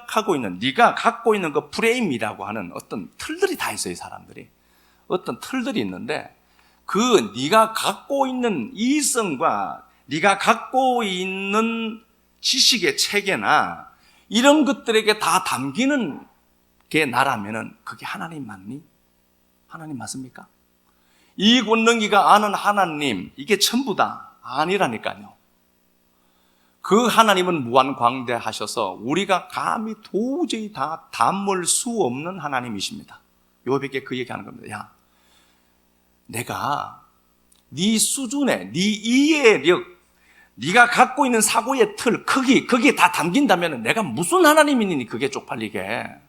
갖고 있는 그 프레임이라고 하는 어떤 틀들이 다 있어요. 사람들이 어떤 틀들이 있는데 그 네가 갖고 있는 이성과 네가 갖고 있는 지식의 체계나 이런 것들에게 다 담기는 게 나라면은 그게 하나님 맞니? 하나님 맞습니까? 이 권능이가 아는 하나님, 이게 전부다 아니라니까요. 그 하나님은 무한광대하셔서 우리가 감히 도저히 다 담을 수 없는 하나님이십니다. 욥에게 그 얘기하는 겁니다. 야, 내가 네 수준의 네 이해력, 네가 갖고 있는 사고의 틀, 크기, 거기에 다 담긴다면 내가 무슨 하나님이니 그게 쪽팔리게.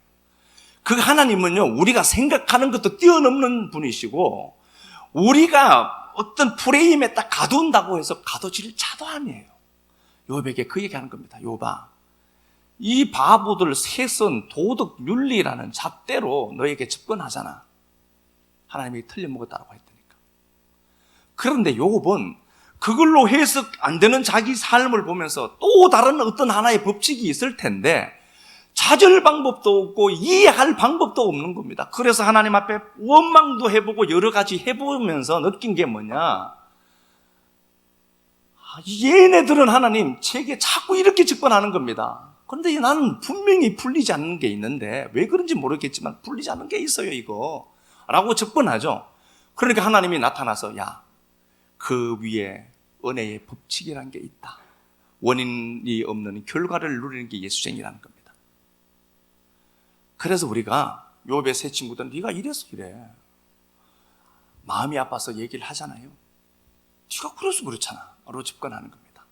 그 하나님은요, 우리가 생각하는 것도 뛰어넘는 분이시고 우리가 어떤 프레임에 딱 가둔다고 해서 가둬질 자도 아니에요. 욥에게 그 얘기하는 겁니다. 욥아, 이 바보들 세선 도덕 윤리라는 잣대로 너에게 접근하잖아. 하나님이 틀려먹었다고 했다니까. 그런데 요업은 그걸로 해석 안 되는 자기 삶을 보면서 또 다른 어떤 하나의 법칙이 있을 텐데 찾을 방법도 없고 이해할 방법도 없는 겁니다. 그래서 하나님 앞에 원망도 해보고 여러 가지 해보면서 느낀 게 뭐냐, 얘네들은 하나님 제게 자꾸 이렇게 접근하는 겁니다. 그런데 나는 분명히 풀리지 않는 게 있는데 왜 그런지 모르겠지만 풀리지 않는 게 있어요 이거 라고 접근하죠. 그러니까 하나님이 나타나서 야, 그 위에 은혜의 법칙이라는 게 있다. 원인이 없는 결과를 누리는 게 예수쟁이라는 겁니다. 그래서 우리가 욥의 세 친구들은 네가 이래서 이래, 마음이 아파서 얘기를 하잖아요. 네가 그래서 그렇잖아 로 접근하는 겁니다.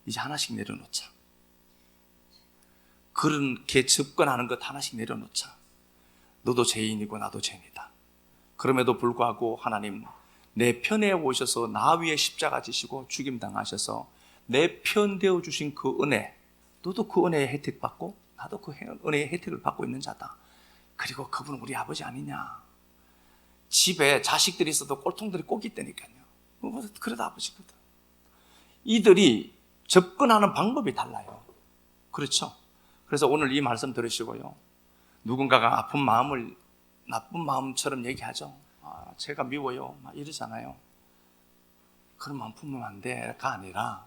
이제 하나씩 내려놓자. 그렇게 접근하는 것 하나씩 내려놓자. 너도 죄인이고 나도 죄인이다. 그럼에도 불구하고 하나님 내 편에 오셔서 나 위에 십자가 지시고 죽임당하셔서 내 편 되어주신 그 은혜, 너도 그 은혜의 혜택 받고 나도 그 은혜의 혜택을 받고 있는 자다. 그리고 그분은 우리 아버지 아니냐. 집에 자식들이 있어도 꼴통들이 꼭 있다니까요. 그래도 아버지거든. 이들이 접근하는 방법이 달라요. 그렇죠? 그래서 오늘 이 말씀 들으시고요, 누군가가 아픈 마음을 나쁜 마음처럼 얘기하죠. 제가 미워요 막 이러잖아요. 그런 마음 품으면 안 돼가 아니라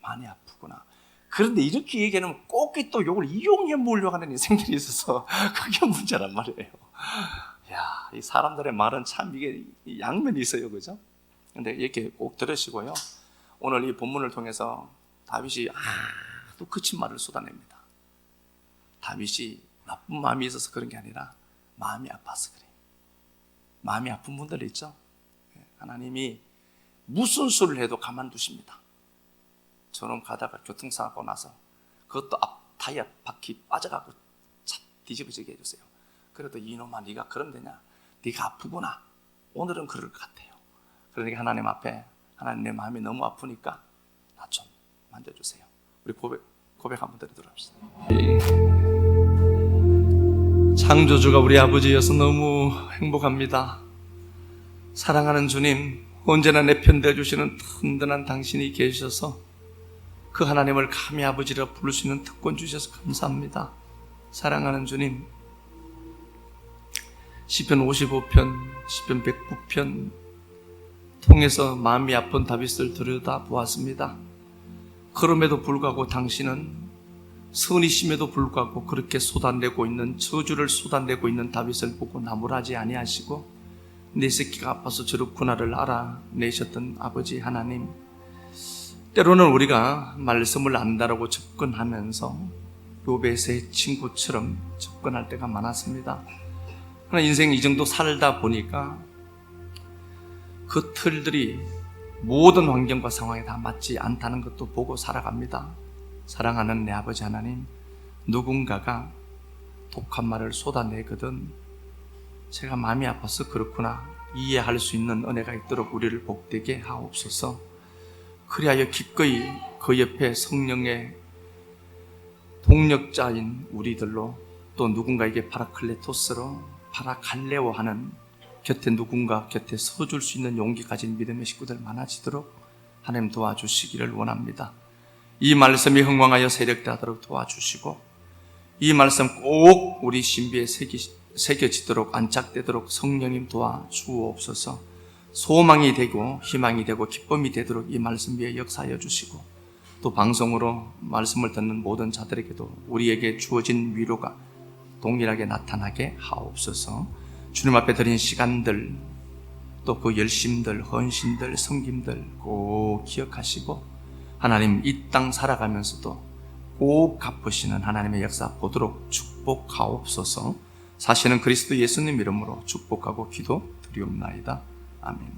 많이 아프구나. 그런데 이렇게 얘기하면 꼭 또 이걸 이용해 먹으려고 하는 인생들이 있어서 그게 문제란 말이에요. 야, 이 사람들의 말은 참 이게 양면이 있어요, 그죠? 근데 이렇게 꼭 들으시고요, 오늘 이 본문을 통해서 다윗이 또 그친 말을 쏟아냅니다. 다윗이 나쁜 마음이 있어서 그런 게 아니라 마음이 아파서 그래. 마음이 아픈 분들 있죠? 하나님이 무슨 수를 해도 가만두십니다. 저는 가다가 교통사고 나서 그것도 앞 타이어 바퀴 빠져가고 뒤집어지게 해주세요. 그래도 이놈아 네가 그런 데냐, 네가 아프구나, 오늘은 그럴 것 같아요. 그러니까 하나님 앞에, 하나님 내 마음이 너무 아프니까 나 좀 만져주세요. 우리 고백 한번 드리도록 합시다. 창조주가 우리 아버지여서 너무 행복합니다. 사랑하는 주님, 언제나 내 편 되어주시는 든든한 당신이 계셔서 그 하나님을 감히 아버지라 부를 수 있는 특권 주셔서 감사합니다. 사랑하는 주님, 시편 55편, 시편 109편 통해서 마음이 아픈 다윗을 들여다보았습니다. 그럼에도 불구하고 당신은 선이심에도 불구하고 그렇게 쏟아내고 있는, 저주를 쏟아내고 있는 다윗을 보고 나무라지 아니하시고 내 새끼가 아파서 저렇구나를 알아내셨던 아버지 하나님, 때로는 우리가 말씀을 안다라고 접근하면서 욥의 세 친구처럼 접근할 때가 많았습니다. 그러나 인생 이 정도 살다 보니까 그 틀들이 모든 환경과 상황에 다 맞지 않다는 것도 보고 살아갑니다. 사랑하는 내 아버지 하나님, 누군가가 독한 말을 쏟아내거든 제가 마음이 아파서 그렇구나 이해할 수 있는 은혜가 있도록 우리를 복되게 하옵소서. 그리하여 기꺼이 그 옆에 성령의 동력자인 우리들로, 또 누군가에게 파라클레토스로 파라칼레오하는 곁에 누군가 곁에 서줄 수 있는 용기 가진 믿음의 식구들 많아지도록 하나님 도와주시기를 원합니다. 이 말씀이 흥왕하여 세력되도록 도와주시고, 이 말씀 꼭 우리 신비에 새겨지도록 안착되도록 성령님 도와주옵소서. 소망이 되고 희망이 되고 기쁨이 되도록 이 말씀 위에 역사하여 주시고, 또 방송으로 말씀을 듣는 모든 자들에게도 우리에게 주어진 위로가 동일하게 나타나게 하옵소서. 주님 앞에 드린 시간들, 또 그 열심들, 헌신들, 섬김들 꼭 기억하시고, 하나님 이 땅 살아가면서도 꼭 갚으시는 하나님의 역사 보도록 축복하옵소서. 사실은 그리스도 예수님 이름으로 축복하고 기도 드리옵나이다. 아멘.